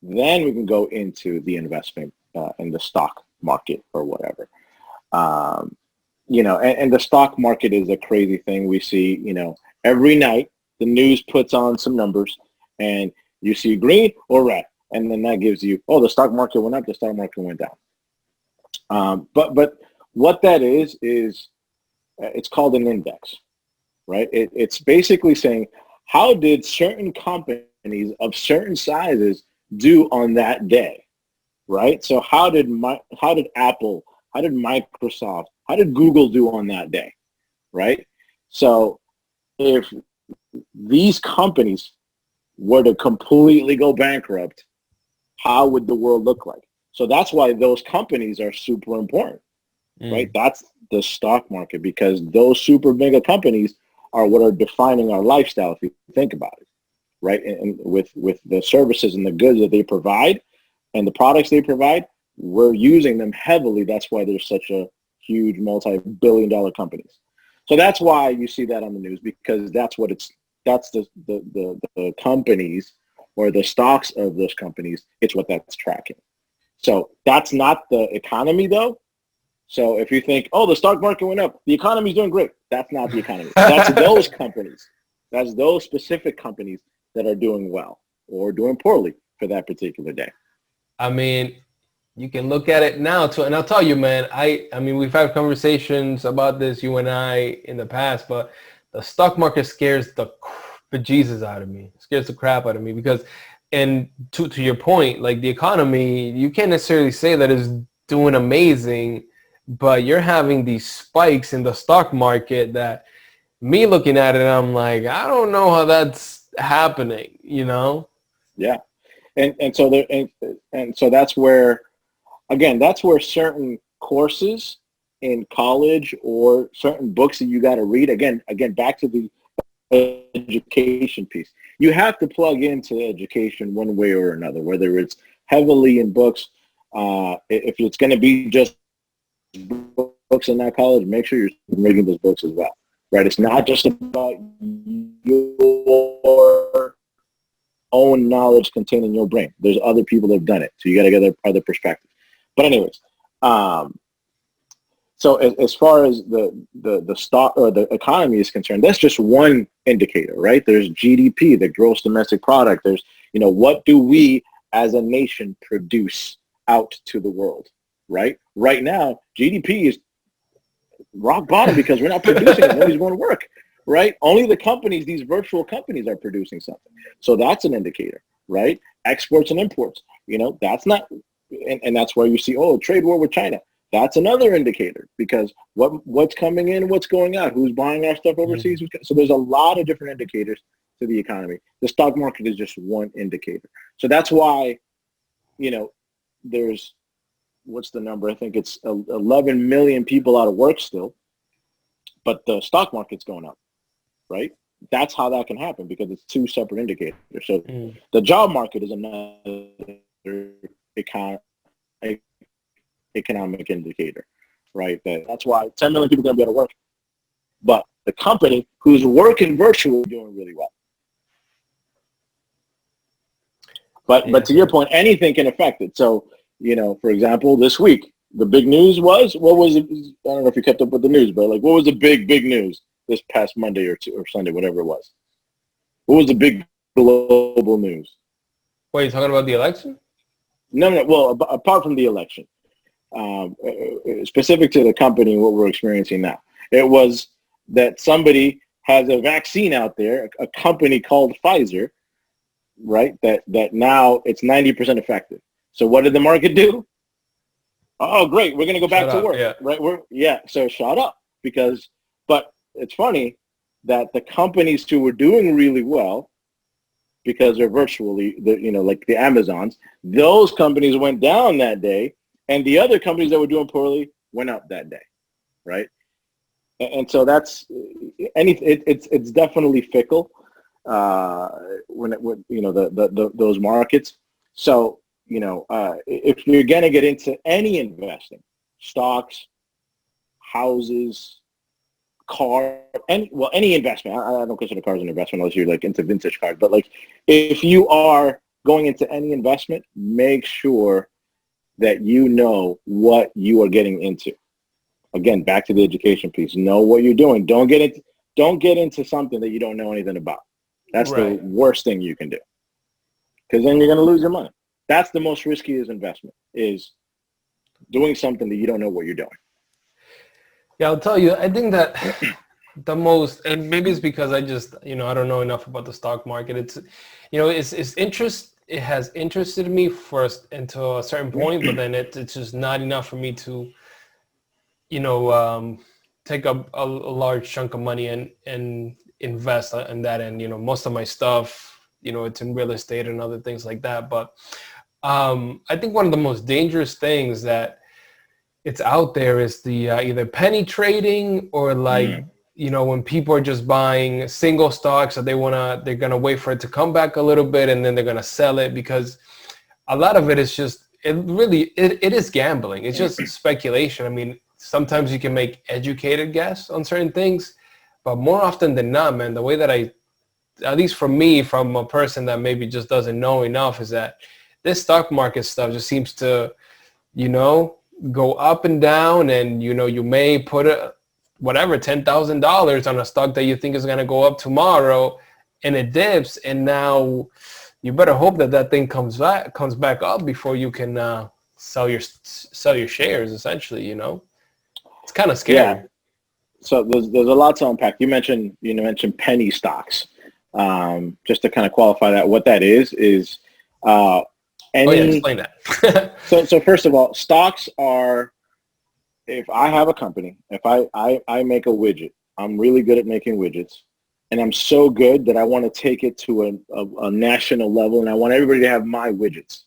then we can go into the investment in the stock market or whatever. And the stock market is a crazy thing. We see, every night the news puts on some numbers, and you see green or red, and then that gives you, the stock market went up, the stock market went down. But what that is it's called an index, right? It's basically saying, how did certain companies of certain sizes do on that day, right? So how did Apple, how did Microsoft, how did Google do on that day, right? So if these companies were to completely go bankrupt, how would the world look like? So that's why those companies are super important, right? That's the stock market, because those super mega companies are what are defining our lifestyle, if you think about it, right? And with the services and the goods that they provide and the products they provide, we're using them heavily. That's why they're such a huge multi-billion-dollar companies. So that's why you see that on the news, because that's the companies, or the stocks of those companies. It's what that's tracking. So that's not the economy, though. So if you think, the stock market went up, the economy's doing great, that's not the economy. That's those companies. That's those specific companies that are doing well or doing poorly for that particular day. I mean, you can look at it now too, and I'll tell you, man, I mean, we've had conversations about this, you and I, in the past, but the stock market scares the bejesus out of me. It scares the crap out of me, because, and to your point, like the economy, you can't necessarily say that it's doing amazing, but you're having these spikes in the stock market that, me looking at it, I'm like, I don't know how that's happening, Yeah. And so that's where, again, that's where certain courses in college or certain books that you got to read, again, back to the education piece. You have to plug into education one way or another, whether it's heavily in books. If it's going to be just books in that college, make sure you're reading those books as well, right? It's not just about your own knowledge contained in your brain. There's other people that have done it, so you got to get other perspectives. But anyways, so as far as the stock or the economy is concerned, that's just one indicator, right? There's GDP, the gross domestic product. There's, what do we as a nation produce out to the world, right? Right now, GDP is rock bottom because we're not producing it. Nobody's going to work, right? Only the companies, these virtual companies, are producing something. So that's an indicator, right? Exports and imports, that's not, and that's where you see, trade war with China. That's another indicator because what's coming in, what's going out, who's buying our stuff overseas. So there's a lot of different indicators to the economy. The stock market is just one indicator. So that's why, there's, what's the number? I think it's 11 million people out of work still, but the stock market's going up, right? That's how that can happen because it's two separate indicators. So the job market is another economic indicator, right? That's why 10 million people are going to be able to work. But the company who's working virtually is doing really well. But to your point, anything can affect it. So, for example, this week, the big news was, what was it? I don't know if you kept up with the news, but what was the big news this past Monday or Sunday, whatever it was? What was the big global news? Wait, you talking about the election? No. Well, apart from the election, specific to the company and what we're experiencing now, it was that somebody has a vaccine out there, a company called Pfizer, right? That now it's 90% effective. So what did the market do? Oh, great, we're going to go back to work, right? So shut up but it's funny that the companies who were doing really well because they're virtually, like the Amazons, those companies went down that day, and the other companies that were doing poorly went up that day, right? And so that's it's definitely fickle when those markets. So if you're gonna get into any investing, stocks, houses, car, any investment. I don't consider cars an investment unless you're into vintage cars. But if you are going into any investment, make sure that you know what you are getting into. Again, back to the education piece. Know what you're doing. Don't get into something that you don't know anything about. That's the worst thing you can do, because then you're going to lose your money. That's the most riskiest investment, is doing something that you don't know what you're doing. Yeah, I'll tell you, I think that the most, and maybe it's because I just, I don't know enough about the stock market. It's, it has interested me first into a certain point, but then it's just not enough for me to, take up a large chunk of money and invest in that. And, most of my stuff, it's in real estate and other things like that. But I think one of the most dangerous things that it's out there is the either penny trading or when people are just buying single stocks that they're gonna wait for it to come back a little bit and then they're gonna sell it, because a lot of it is just it is gambling. It's just speculation. I mean, sometimes you can make educated guess on certain things, but more often than not, man, the way that at least for me, from a person that maybe just doesn't know enough, is that this stock market stuff just seems to, go up and down, and you may put $10,000 on a stock that you think is going to go up tomorrow, and it dips, and now you better hope that thing comes back up before you can sell your shares. Essentially, it's kind of scary. Yeah. So there's a lot to unpack. You mentioned penny stocks. Just to kind of qualify that, what that is explain that. So first of all, stocks are, if I have a company, if I make a widget, I'm really good at making widgets, and I'm so good that I want to take it to a national level, and I want everybody to have my widgets.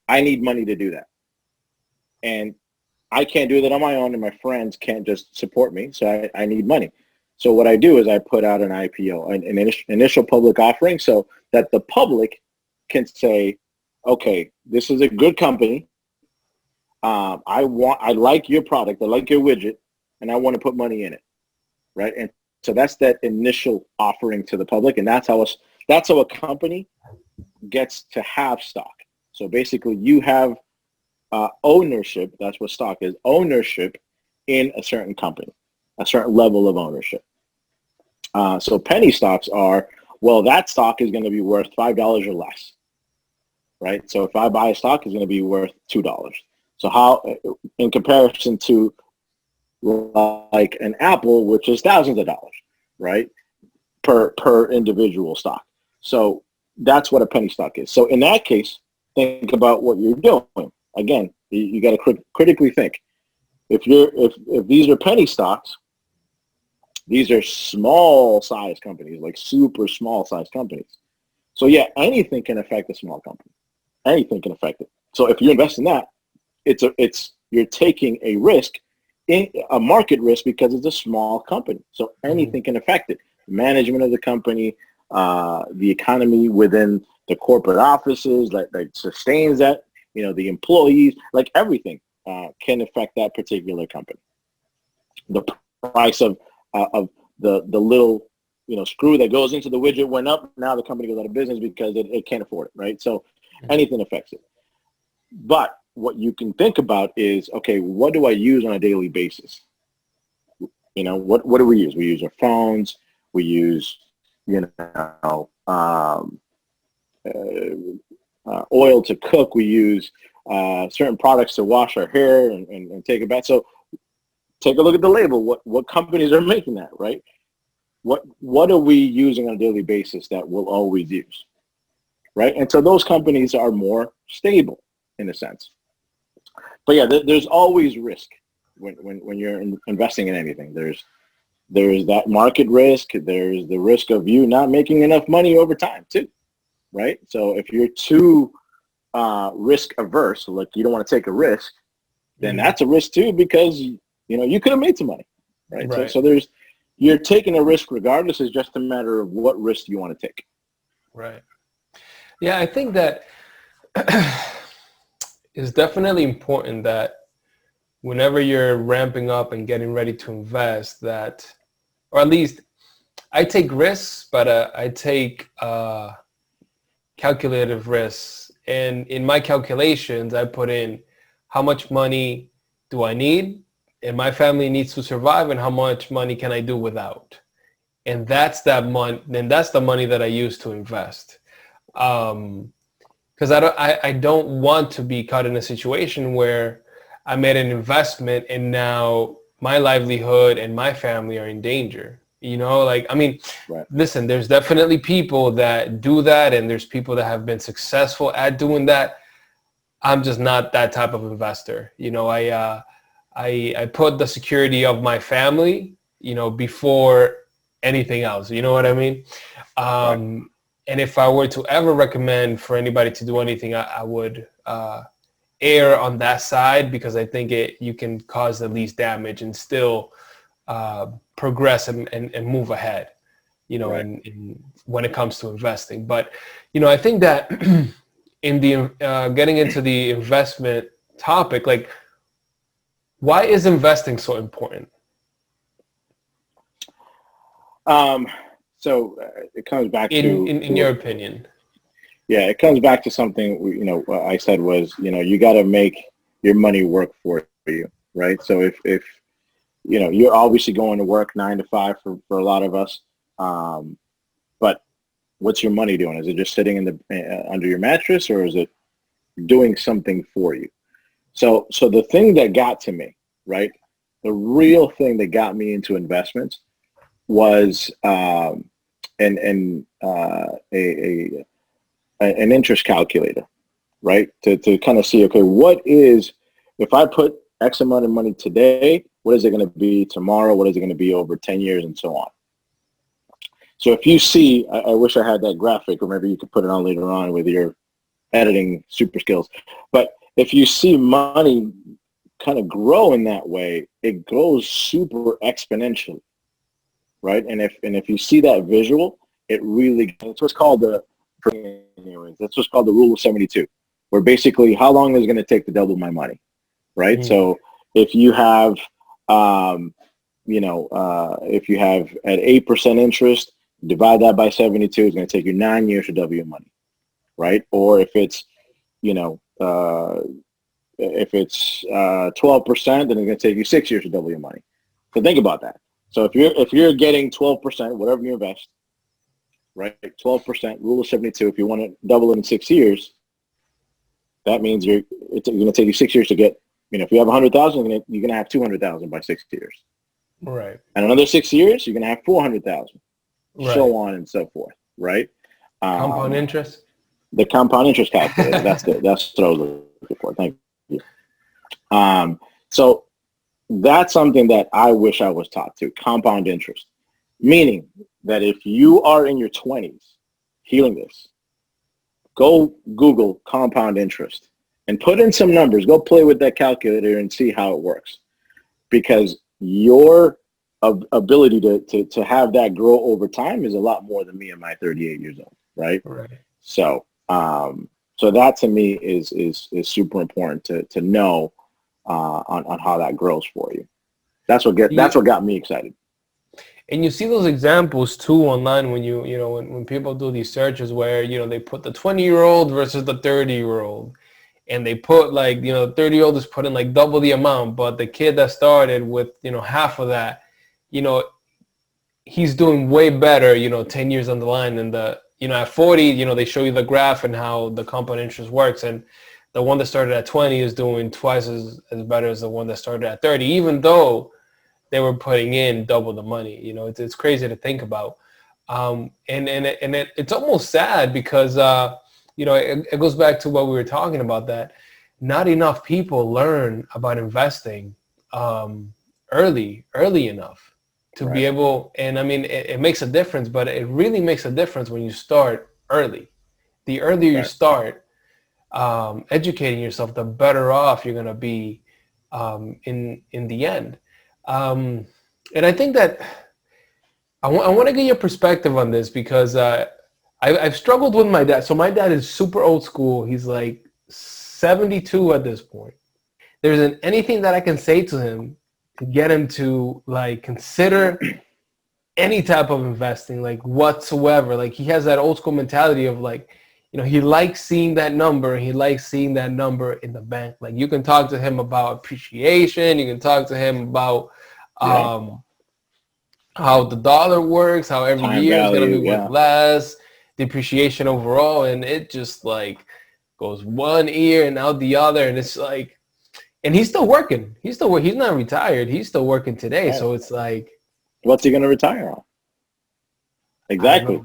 I need money to do that. And I can't do that on my own, and my friends can't just support me, so I need money. So what I do is I put out an IPO, an initial public offering, so that the public can say, okay, this is a good company. I like your product, I like your widget, and I want to put money in it, right? And so that's that initial offering to the public, and that's how a company gets to have stock. So basically, you have ownership. That's what stock is. Ownership in a certain company, a certain level of ownership. So penny stocks are, well, that stock is going to be worth $5 or less, right? So if I buy a stock, it's going to be worth $2. So how, in comparison to like an Apple, which is thousands of dollars, right, per individual stock. So that's what a penny stock is. So in that case, think about what you're doing. Again, you got to critically think. If these are penny stocks, these are small size companies, like super small size companies. So yeah, anything can affect a small company. Anything can affect it. So if you invest in that, you're taking a risk, a market risk, because it's a small company. So anything can affect it. The management of the company, the economy within the corporate offices that sustains that, the employees, like everything can affect that particular company. The price of the little screw that goes into the widget went up. Now the company goes out of business because it can't afford it, right? So anything affects it. But what you can think about is, okay, what do I use on a daily basis? What do we use? We use our phones. We use, oil to cook. We use certain products to wash our hair and take a bath. So take a look at the label. What companies are making that, right? What are we using on a daily basis that we'll always use, right? And so those companies are more stable in a sense. But yeah, there's always risk when you're investing in anything. There's that market risk. There's the risk of you not making enough money over time too, right? So if you're too risk averse, like you don't want to take a risk, then that's a risk too, because you could have made some money, right? So you're taking a risk regardless. It's just a matter of what risk you want to take. Right. Yeah, I think that it's definitely important that whenever you're ramping up and getting ready to invest, that, or at least I take risks, but I take calculative risks. And in my calculations, I put in how much money do I need and my family needs to survive, and how much money can I do without. And that's the money that I use to invest. Because I don't want to be caught in a situation where I made an investment and now my livelihood and my family are in danger. Right. Listen, there's definitely people that do that, and there's people that have been successful at doing that. I'm just not that type of investor. I put the security of my family, before anything else. You know what I mean? Right. And if I were to ever recommend for anybody to do anything, I would err on that side, because I think you can cause the least damage and still progress and move ahead, Right. when it comes to investing. But, I think that in the getting into the investment topic, like, why is investing so important? So it comes back in your opinion. Yeah, it comes back to something, what I said was, you got to make your money work for you, right? So if you're obviously going to work 9 to 5 for a lot of us, but what's your money doing? Is it just sitting in the under your mattress, or is it doing something for you? So the thing that got to me, right, the real thing that got me into investments was an interest calculator, right? To kind of see, okay, if I put X amount of money today, what is it going to be tomorrow? What is it going to be over 10 years and so on? So if you see, I wish I had that graphic, or maybe you could put it on later on with your editing super skills. But if you see money kind of grow in that way, it grows super exponentially, right? And if you see that visual, it really, it's what's called that's what's called the rule of 72, where basically how long is it going to take to double my money, right? So if you have, if you have at 8% interest, divide that by 72, it's going to take you 9 years to double your money, right? Or if it's, if it's 12%, then it's going to take you 6 years to double your money. So think about that. So if you're getting 12%, whatever you invest, right? 12%, rule of 72. If you want to double it in 6 years, that means it's going to take you 6 years to get. If you have 100,000, you're going to have 200,000 by 6 years. Right. And another 6 years, you're going to have 400,000. Right. So on and so forth. Right. Compound interest. The compound interest calculator. That's what I was looking for. Thank you. So that's something that I wish I was taught too. Compound interest, meaning that if you are in your 20s hearing this, go Google compound interest and put in some numbers. Go play with that calculator and see how it works, because your ability to have that grow over time is a lot more than me at my 38 years old, right? Right. So, so that to me is super important to know on how that grows for you. That's what got me excited. And you see those examples too online when when people do these searches where they put the 20-year-old versus the 30-year-old, and they put the 30-year-old is putting like double the amount, but the kid that started with half of that, he's doing way better 10 years on the line, and at 40 they show you the graph and how the compound interest works, and the one that started at 20 is doing twice as better as the one that started at 30, even though they were putting in double the money. It's crazy to think about. And it's almost sad because, it goes back to what we were talking about, that not enough people learn about investing early enough to be able, and I mean, it makes a difference, but it really makes a difference when you start early. The earlier you start educating yourself, the better off you're going to be in the end. And I think that I want to get your perspective on this, because I've struggled with my dad. So my dad is super old school. He's like 72 at this point. There isn't anything that I can say to him to get him to consider any type of investing, whatsoever. He has that old school mentality of he likes seeing that number. He likes seeing that number in the bank. You can talk to him about appreciation. You can talk to him about how the dollar works, how every year is going to be worth less, depreciation overall. And it just goes one ear and out the other. And it's and he's still working. He's not retired. He's still working today. Yeah. So it's what's he going to retire on? Exactly.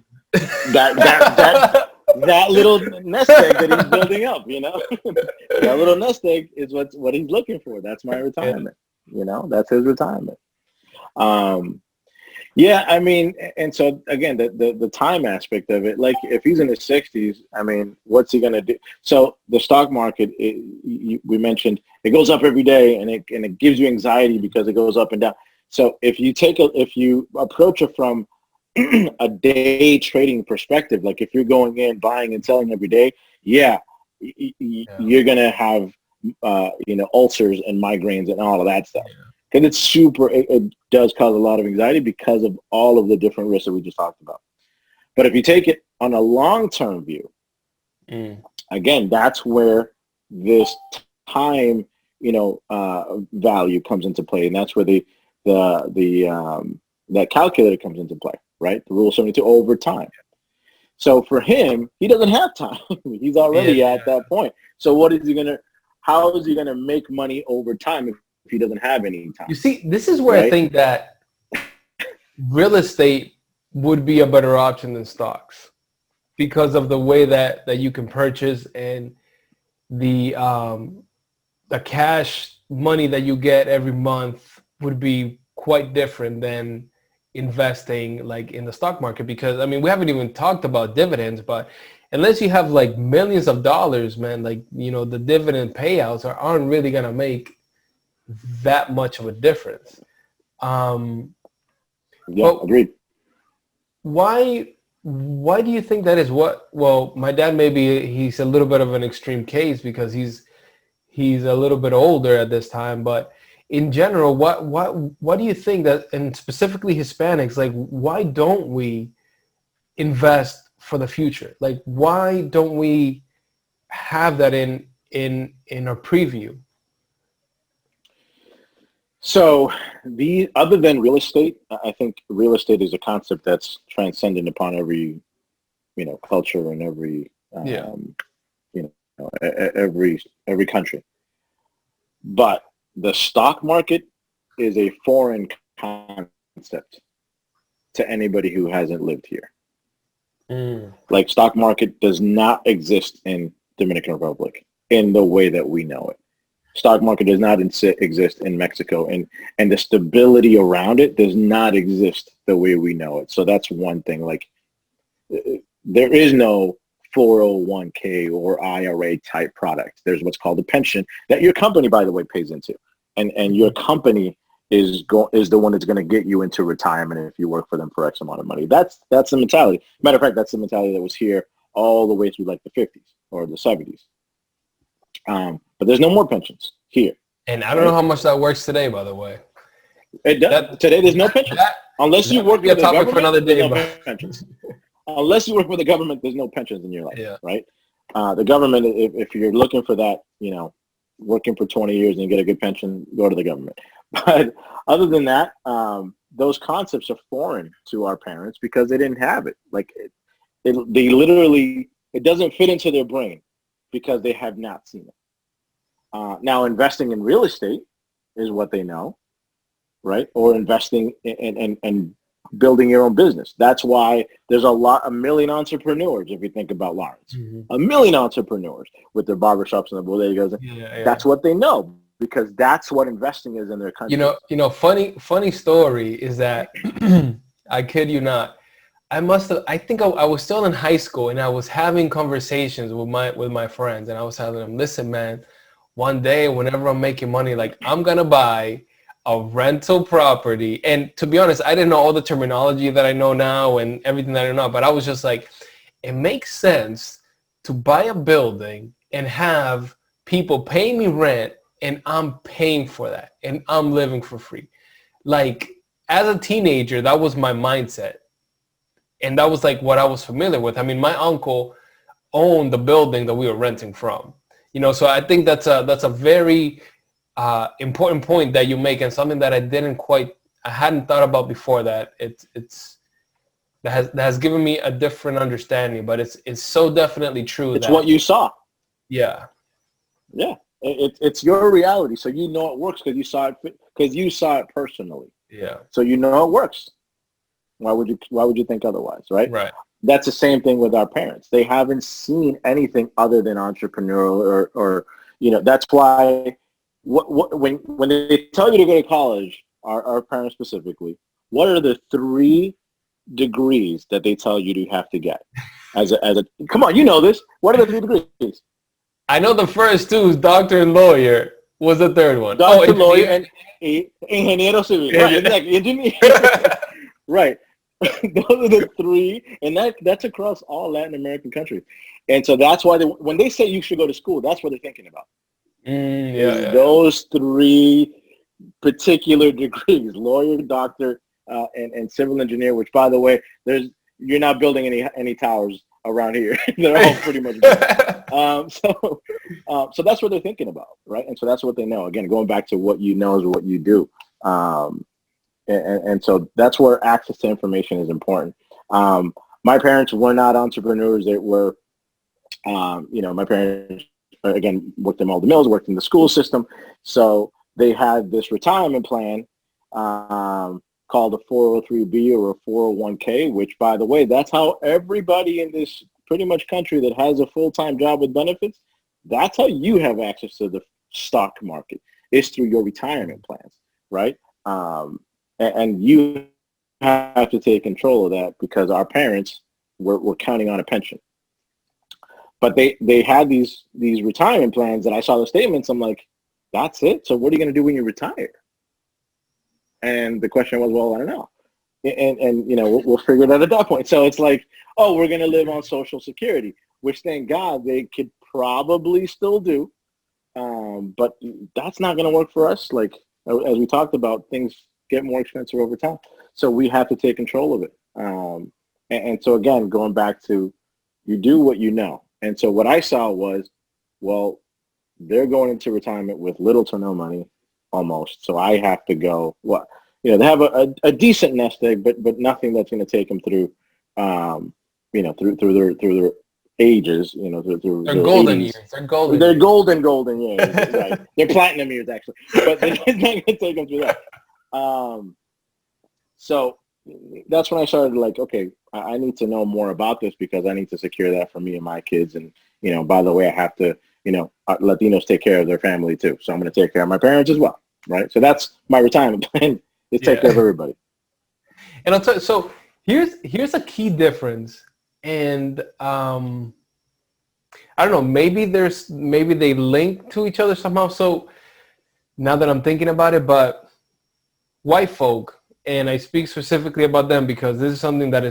That little nest egg that he's building up, that little nest egg is what he's looking for. That's my retirement. That's his retirement. Yeah, I mean, and so again, the time aspect of it, if he's in his 60s, I mean, what's he gonna do? So the stock market, we mentioned, it goes up every day, and it gives you anxiety because it goes up and down. So if you approach it from a day trading perspective, if you're going in, buying and selling every day, you're gonna have ulcers and migraines and all of that stuff. And it's it does cause a lot of anxiety because of all of the different risks that we just talked about. But if you take it on a long-term view, again, that's where this time, value comes into play, and that's where that calculator comes into play, right? The rule of 72 over time. So for him, he doesn't have time. He's already at that point. So how is he gonna make money over time if he doesn't have any time? You see, this is where I think that real estate would be a better option than stocks, because of the way that you can purchase, and the cash money that you get every month would be quite different than investing in the stock market. Because I mean, we haven't even talked about dividends, but unless you have millions of dollars, man, the dividend payouts aren't really gonna make that much of a difference. Yeah, But agreed. why do you think that is? Well, my dad, maybe he's a little bit of an extreme case because he's a little bit older at this time, but in general, what do you think that, and specifically Hispanics, like why don't we invest for the future? Like why don't we have that in our preview? So the other than real estate, I think real estate is a concept that's transcendent upon every, culture and every, Yeah. every country. But the stock market is a foreign concept to anybody who hasn't lived here. Like stock market does not exist in Dominican Republic in the way that we know it. Stock market does not exist in Mexico, and the stability around it does not exist the way we know it. So that's one thing. Like there is no 401k or IRA type product. There's what's called a pension that your company, by the way, pays into, and your company is the one that's going to get you into retirement if you work for them for X amount of money. That's the mentality. Matter of fact, that's the mentality that was here all the way through like the 50s or the 70s. But there's no more pensions here. And I don't know how much that works today, by the way. It does. Today there's no pensions. Unless you work for the government, for another day, no pensions. Unless you work for the government, there's no pensions in your life, right? The government, if you're looking for that, working for 20 years and you get a good pension, go to the government. But other than that, those concepts are foreign to our parents because they didn't have it. Like they literally, it doesn't fit into their brain because they have not seen it. Now, investing in real estate is what they know, right? Or investing in building your own business. That's why there's a million entrepreneurs, if you think about Lawrence. A million entrepreneurs with their barbershops and the bodegas. That's what they know because that's what investing is in their country. Funny story is that, I kid you not, I think I was still in high school and I was having conversations with my friends and I was telling them, listen, man, one day, whenever I'm making money, like I'm going to buy a rental property. And to be honest, I didn't know all the terminology that I know now and everything that I know, but I was just like, it makes sense to buy a building and have people pay me rent and I'm paying for that and I'm living for free. Like as a teenager, that was my mindset. And that was like what I was familiar with. I mean, my uncle owned the building that we were renting from. So I think that's a very important point that you make, and something that I hadn't thought about before. That that has given me a different understanding, but it's so definitely true. It's what you saw. Yeah. Yeah, it's your reality, so you know it works because you saw it personally. Yeah. So you know it works. Why would you think otherwise, right? Right. That's the same thing with our parents. They haven't seen anything other than entrepreneurial or that's why when they tell you to go to college, our parents specifically, what are the 3 degrees that they tell you to have to get? Come on, you know this. What are the 3 degrees? I know the first 2 is doctor and lawyer. Was the third one? Doctor, lawyer, and ingeniero civil. Right, exactly. Engineer. Right. Those are the 3, and that's across all Latin American countries. And so that's why when they say you should go to school, that's what they're thinking about. Those 3 particular degrees: lawyer, doctor, and civil engineer. Which, by the way, you're not building any towers around here. They're all pretty much built. So that's what they're thinking about, right? And so that's what they know. Again, going back to what you know is what you do. And so that's where access to information is important. My parents were not entrepreneurs. They were, my parents, again, worked in all the mills, worked in the school system. So they had this retirement plan called a 403B or a 401k, which, by the way, that's how everybody in this pretty much country that has a full-time job with benefits, that's how you have access to the stock market, is through your retirement plans, right? And you have to take control of that because our parents were counting on a pension. But they had these retirement plans, and I saw the statements. I'm like, that's it? So what are you going to do when you retire? And the question was, well, I don't know. and we'll figure it out at that point. So it's like, oh, we're going to live on Social Security, which thank God they could probably still do. But that's not going to work for us. Like, as we talked about, things get more expensive over time. So we have to take control of it. And so, again, going back to, you do what you know. And so what I saw was, well, they're going into retirement with little to no money almost. So I have to go, they have a decent nest egg, but nothing that's going to take them through, through their ages, through They're their golden 80s. years. They're golden. They're years. golden years, right? They're platinum years actually, but they're not going to take them through that. So that's when I started like, okay, I need to know more about this because I need to secure that for me and my kids. And by the way, I have to, Latinos take care of their family too. So I'm going to take care of my parents as well, right? So that's my retirement plan: is take care of everybody. And I'll tell you, so here's a key difference. And I don't know, maybe they link to each other somehow. So now that I'm thinking about it, but white folk, and I speak specifically about them because this is something that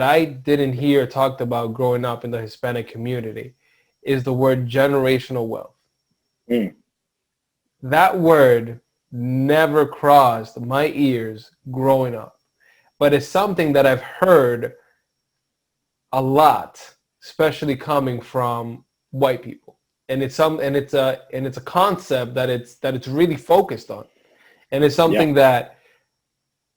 I didn't hear talked about growing up in the Hispanic community, is the word generational wealth. That word never crossed my ears growing up, but it's something that I've heard a lot, especially coming from white people, and it's a concept that it's really focused on, and it's something that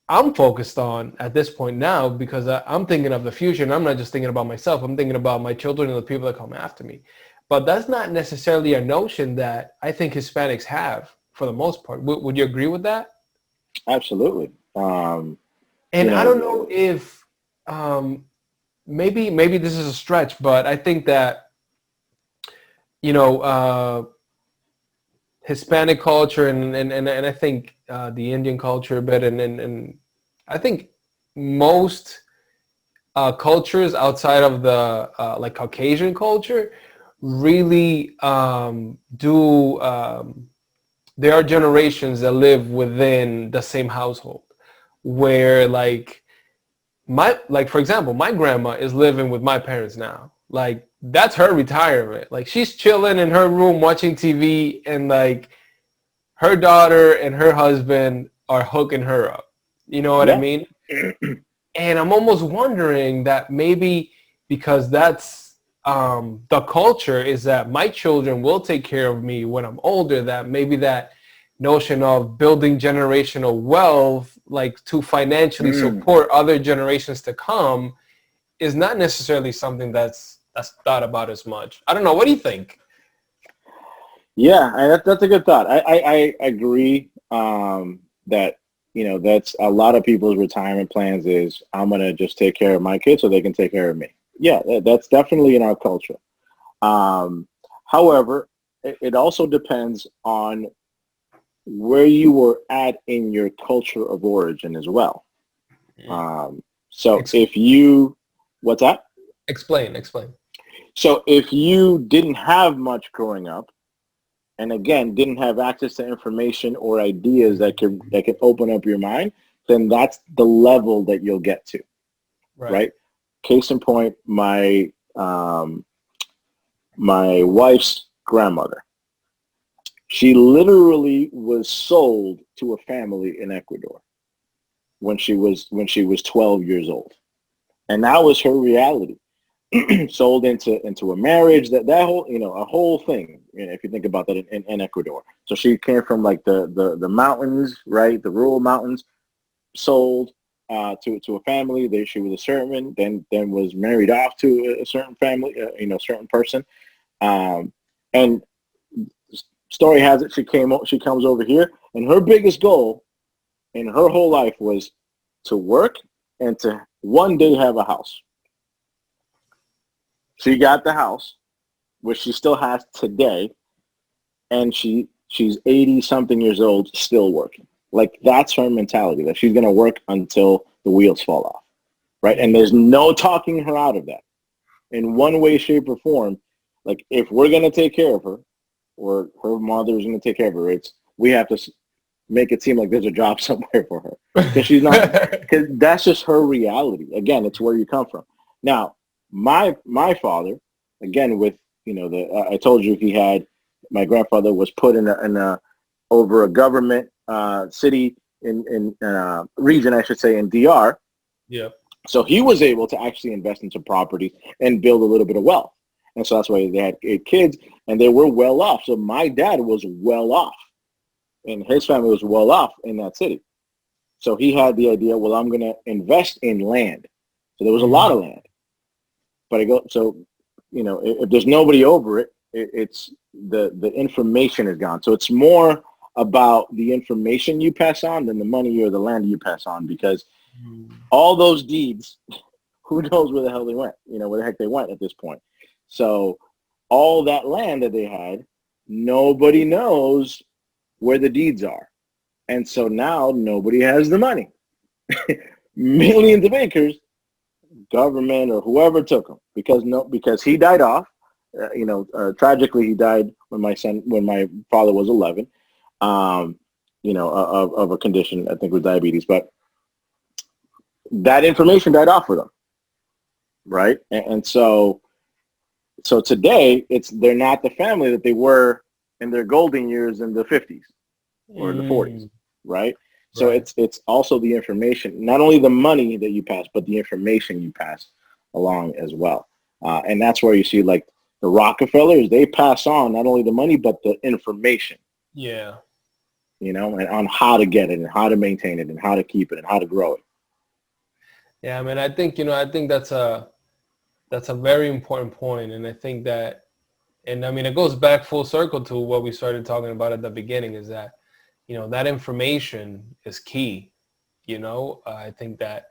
I'm focused on at this point now because I'm thinking of the future, and I'm not just thinking about myself. I'm thinking about my children and the people that come after me. But that's not necessarily a notion that I think Hispanics have for the most part. Would you agree with that? Absolutely. And I don't know if maybe this is a stretch, but I think that Hispanic culture and I think the Indian culture a bit, and I think most cultures outside of the like Caucasian culture really there are generations that live within the same household where for example, my grandma is living with my parents now. Like, that's her retirement. Like, she's chilling in her room watching TV, and like her daughter and her husband are hooking her up. You know what I mean? And I'm almost wondering that maybe because that's the culture is that my children will take care of me when I'm older, that maybe that notion of building generational wealth, like to financially support other generations to come, is not necessarily something that's thought about as much. I don't know. What do you think? Yeah, that's a good thought. I agree that, that's a lot of people's retirement plans is, I'm going to just take care of my kids so they can take care of me. Yeah, that's definitely in our culture. However, it also depends on where you were at in your culture of origin as well. So if you, what's that? Explain. So if you didn't have much growing up, and again, didn't have access to information or ideas that can open up your mind, then that's the level that you'll get to, right? Case in point, my wife's grandmother, she literally was sold to a family in Ecuador when she was 12 years old, and that was her reality. Sold into a marriage, that whole, a whole thing, if you think about that in Ecuador. So she came from like the mountains, right? The rural mountains, sold to a family. She was a servant, then was married off to a certain family, certain person. And story has it, she comes over here, and her biggest goal in her whole life was to work and to one day have a house. She got the house, which she still has today, and she's 80-something years old, still working. Like, that's her mentality, that she's going to work until the wheels fall off, right? And there's no talking her out of that in one way, shape, or form. Like, if we're going to take care of her, or her mother is going to take care of her, we have to make it seem like there's a job somewhere for her, because she's not, because that's just her reality. Again, it's where you come from. Now, my father, again, with, I told you my grandfather was put in a over a government city in region, I should say, in DR. Yeah. So he was able to actually invest into property and build a little bit of wealth. And so that's why they had 8 kids, and they were well off. So my dad was well off, and his family was well off in that city. So he had the idea, well, I'm going to invest in land. So there was a lot of land. But if there's nobody over it, it's the information is gone. So it's more about the information you pass on than the money or the land you pass on, because all those deeds, who knows where the hell they went, where the heck they went at this point. So all that land that they had, nobody knows where the deeds are. And so now nobody has the money. Millions of acres, government or whoever took them, because he died off. Tragically, he died when my father was 11, of a condition, I think with diabetes, but that information died off with them. Right. And so today they're not the family that they were in their golden years in the 50s or the 40s. Right. So it's also the information, not only the money that you pass, but the information you pass along as well. And that's where you see, like, the Rockefellers, they pass on not only the money, but the information. Yeah. And on how to get it and how to maintain it and how to keep it and how to grow it. Yeah, I mean, I think that's a very important point. And I think that, and I mean, it goes back full circle to what we started talking about at the beginning, is that, that information is key. I think that,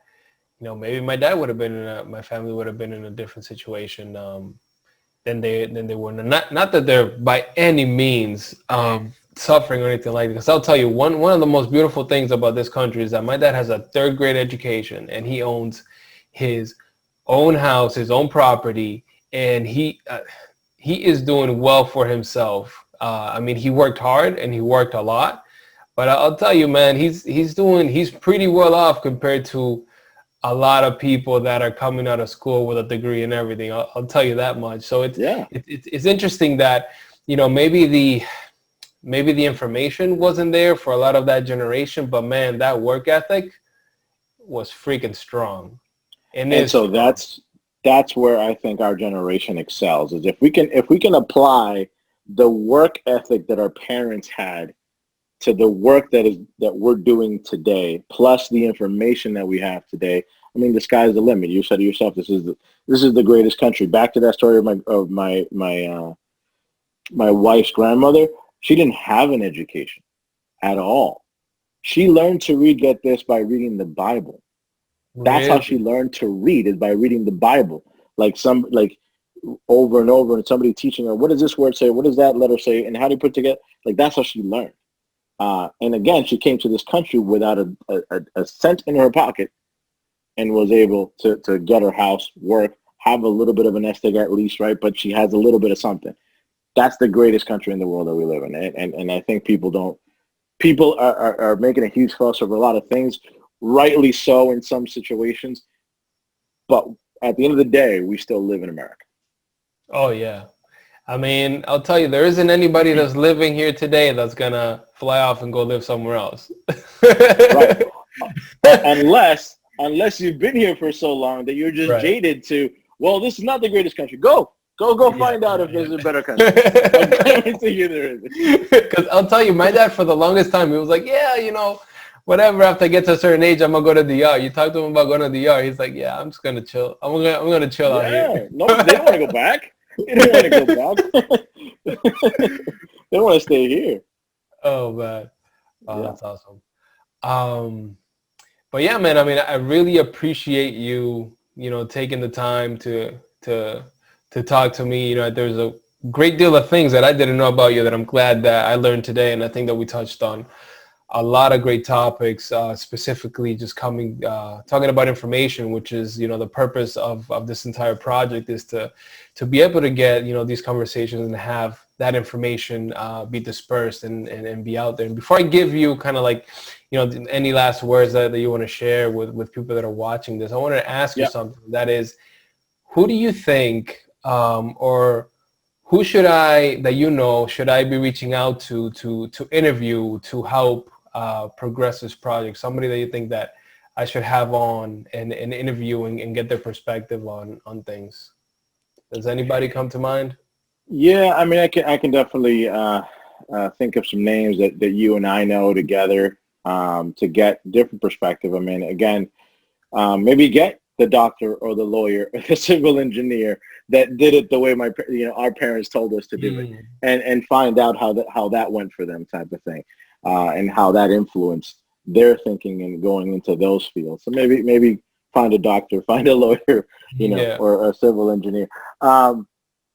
maybe my dad would have been my family would have been in a different situation than they were. Not that they're by any means suffering or anything like that. Because I'll tell you, one of the most beautiful things about this country is that my dad has a 3rd grade education, and he owns his own house, his own property, and he is doing well for himself. I mean, he worked hard and he worked a lot. But I'll tell you, man, he's pretty well off compared to a lot of people that are coming out of school with a degree and everything. I'll tell you that much. So it's interesting that, maybe the information wasn't there for a lot of that generation, but man, that work ethic was freaking strong. And so that's where I think our generation excels, is if we can apply the work ethic that our parents had to the work that we're doing today, plus the information that we have today. I mean, the sky's the limit. You said to yourself, this is the greatest country. Back to that story of my wife's grandmother. She didn't have an education at all. She learned to read, get this, by reading the Bible. That's how she learned to read, is by reading the Bible. Like over and over, and somebody teaching her, what does this word say? What does that letter say? And how do you put together? Like, that's how she learned. And again, she came to this country without a cent in her pocket, and was able to get her house, work, have a little bit of a nest egg at least, right? But she has a little bit of something. That's the greatest country in the world that we live in. And I think people are making a huge fuss over a lot of things, rightly so in some situations. But at the end of the day, we still live in America. Oh, yeah. I mean, I'll tell you, there isn't anybody that's living here today that's going to fly off and go live somewhere else. Right. Unless you've been here for so long that you're just jaded to, well, this is not the greatest country. Go find out if there's a better country. I guarantee you there is. Because I'll tell you, my dad, for the longest time, he was like, yeah, whatever, after I get to a certain age, I'm going to go to DR. You talk to him about going to DR, he's like, yeah, I'm just going to chill. I'm going to chill out here. No, they don't want to go back. They don't want to go back. They want to stay here. Oh, man. Oh, yeah. That's awesome. But yeah, man, I mean, I really appreciate you, taking the time to talk to me. There's a great deal of things that I didn't know about you that I'm glad that I learned today, and I think that we touched on a lot of great topics, specifically just talking about information, which is, the purpose of this entire project is to be able to get, these conversations and have that information be dispersed and be out there. And before I give you kind of like, any last words that you want to share with people that are watching this, I wanted to ask you something. That is, who do you think, or who should I be reaching out to interview to help progress this project? Somebody that you think that I should have on and interview and get their perspective on things. Does anybody come to mind? Yeah, I mean, I can definitely think of some names that you and I know together to get different perspective. I mean, again, maybe get the doctor or the lawyer or the civil engineer that did it the way our parents told us to do it, and find out how that went for them, type of thing, and how that influenced their thinking and going into those fields. So maybe find a doctor, find a lawyer, or a civil engineer.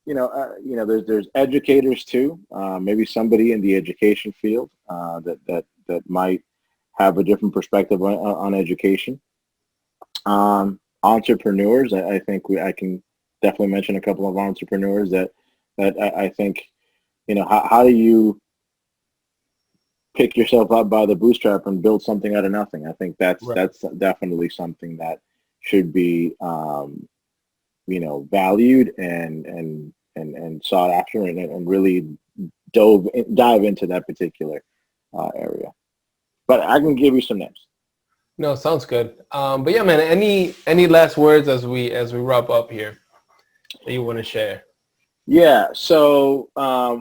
There's educators too. Maybe somebody in the education field that might have a different perspective on education. Entrepreneurs. I think I can definitely mention a couple of entrepreneurs that I think, how do you pick yourself up by the bootstrap and build something out of nothing? I think that's definitely something that should be valued and sought after, and really dive into that particular area. But I can give you some names. No, sounds good. But yeah, man, any last words as we wrap up here that you want to share? Yeah. So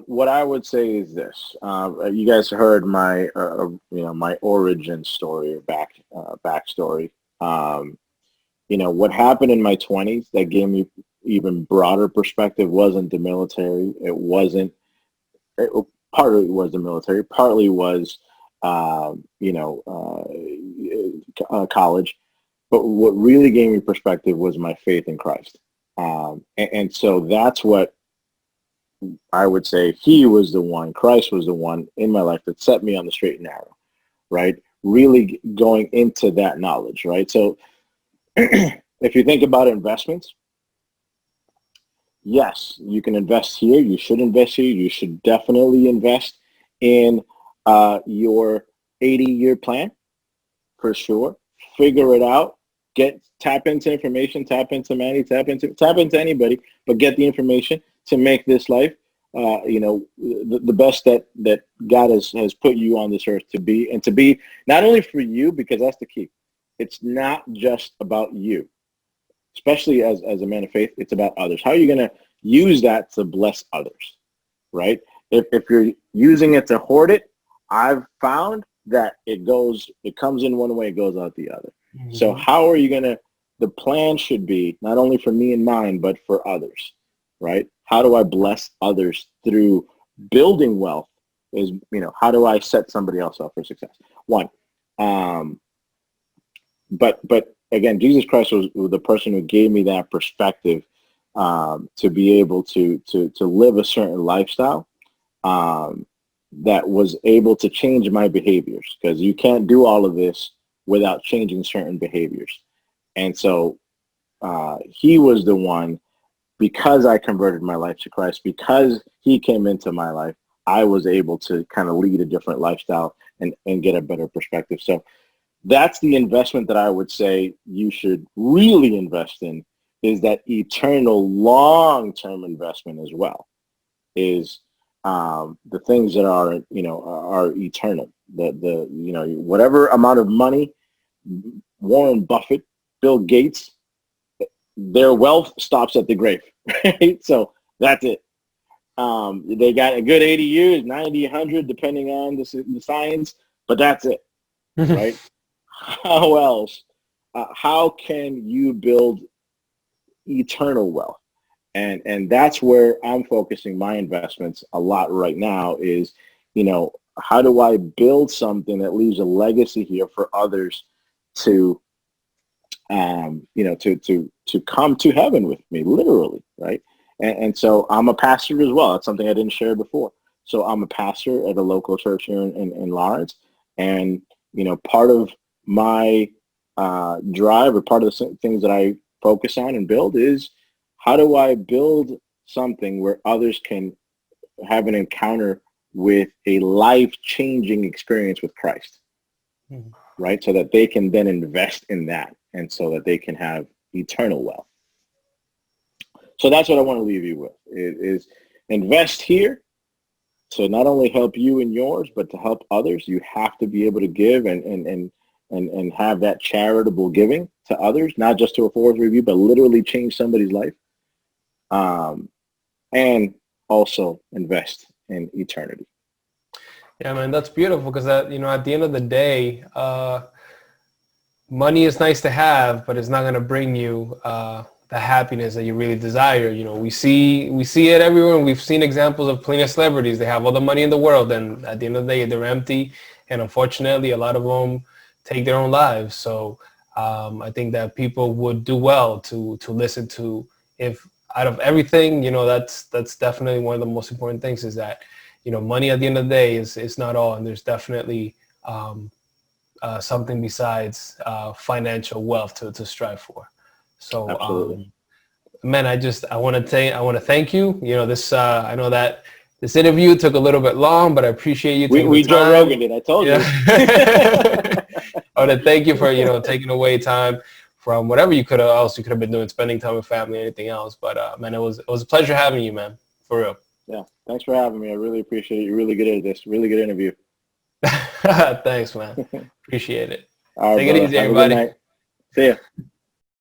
what I would say is this: you guys heard my my origin story or backstory. What happened in my 20s that gave me even broader perspective wasn't the military. Partly it was the military. Partly was college. But what really gave me perspective was my faith in Christ. And so that's what I would say. Christ was the one in my life that set me on the straight and narrow, right? Really going into that knowledge, right? So if you think about investments, yes, you can invest here. You should invest here. You should definitely invest in your 80-year plan, for sure. Figure it out. Tap into information. Tap into Manny. Tap into anybody. But get the information to make this life, the best that God has put you on this earth to be, and to be not only for you, because that's the key. It's not just about you, especially as a man of faith. It's about others. How are you going to use that to bless others, right? If you're using it to hoard it, I've found that it comes in one way, it goes out the other. Mm-hmm. So how are you going to, the plan should be not only for me and mine, but for others, right? How do I bless others through building wealth? How do I set somebody else up for success? One. But again, Jesus Christ was the person who gave me that perspective to be able to live a certain lifestyle that was able to change my behaviors, because you can't do all of this without changing certain behaviors. And so he was the one, because I converted my life to Christ, because he came into my life, I was able to kind of lead a different lifestyle and get a better perspective. So that's the investment that I would say you should really invest in, is that eternal long-term investment as well, is the things that are eternal. The whatever amount of money Warren Buffett, Bill Gates, their wealth stops at the grave, right? So that's it. They got a good 80 years, 90, 100, depending on the science, but that's it, right? How else? How can you build eternal wealth? And that's where I'm focusing my investments a lot right now, is, how do I build something that leaves a legacy here for others to, to come to heaven with me, literally, right? And so I'm a pastor as well. That's something I didn't share before. So I'm a pastor at a local church here in Lawrence. And, part of my drive, or part of the things that I focus on and build, is how do I build something where others can have an encounter with a life-changing experience with Christ, right? So that they can then invest in that, and so that they can have eternal wealth. So that's what I want to leave you with, is invest here. So not only help you and yours, but to help others. You have to be able to give and have that charitable giving to others, not just to a Forbes review, but literally change somebody's life. And also invest in eternity. Yeah, man, that's beautiful, because at the end of the day, money is nice to have, but it's not going to bring you the happiness that you really desire. We see it everywhere, and we've seen examples of plenty of celebrities. They have all the money in the world, and at the end of the day, they're empty, and unfortunately, a lot of them take their own lives. So I think that people would do well to listen to, if out of everything, that's definitely one of the most important things, is that money at the end of the day is not all, and there's definitely something besides financial wealth to strive for. So, man, I want to thank you. This I know that this interview took a little bit long, but I appreciate you taking the time. Joe Rogan did. I told you. I want to thank you for taking away time from whatever you could have been doing, spending time with family, anything else. But man, it was a pleasure having you, man, for real. Yeah, thanks for having me. I really appreciate it. You're really good at this. Really good interview. Thanks, man. Appreciate it. All right, take it easy, Have everybody. a good night. See ya.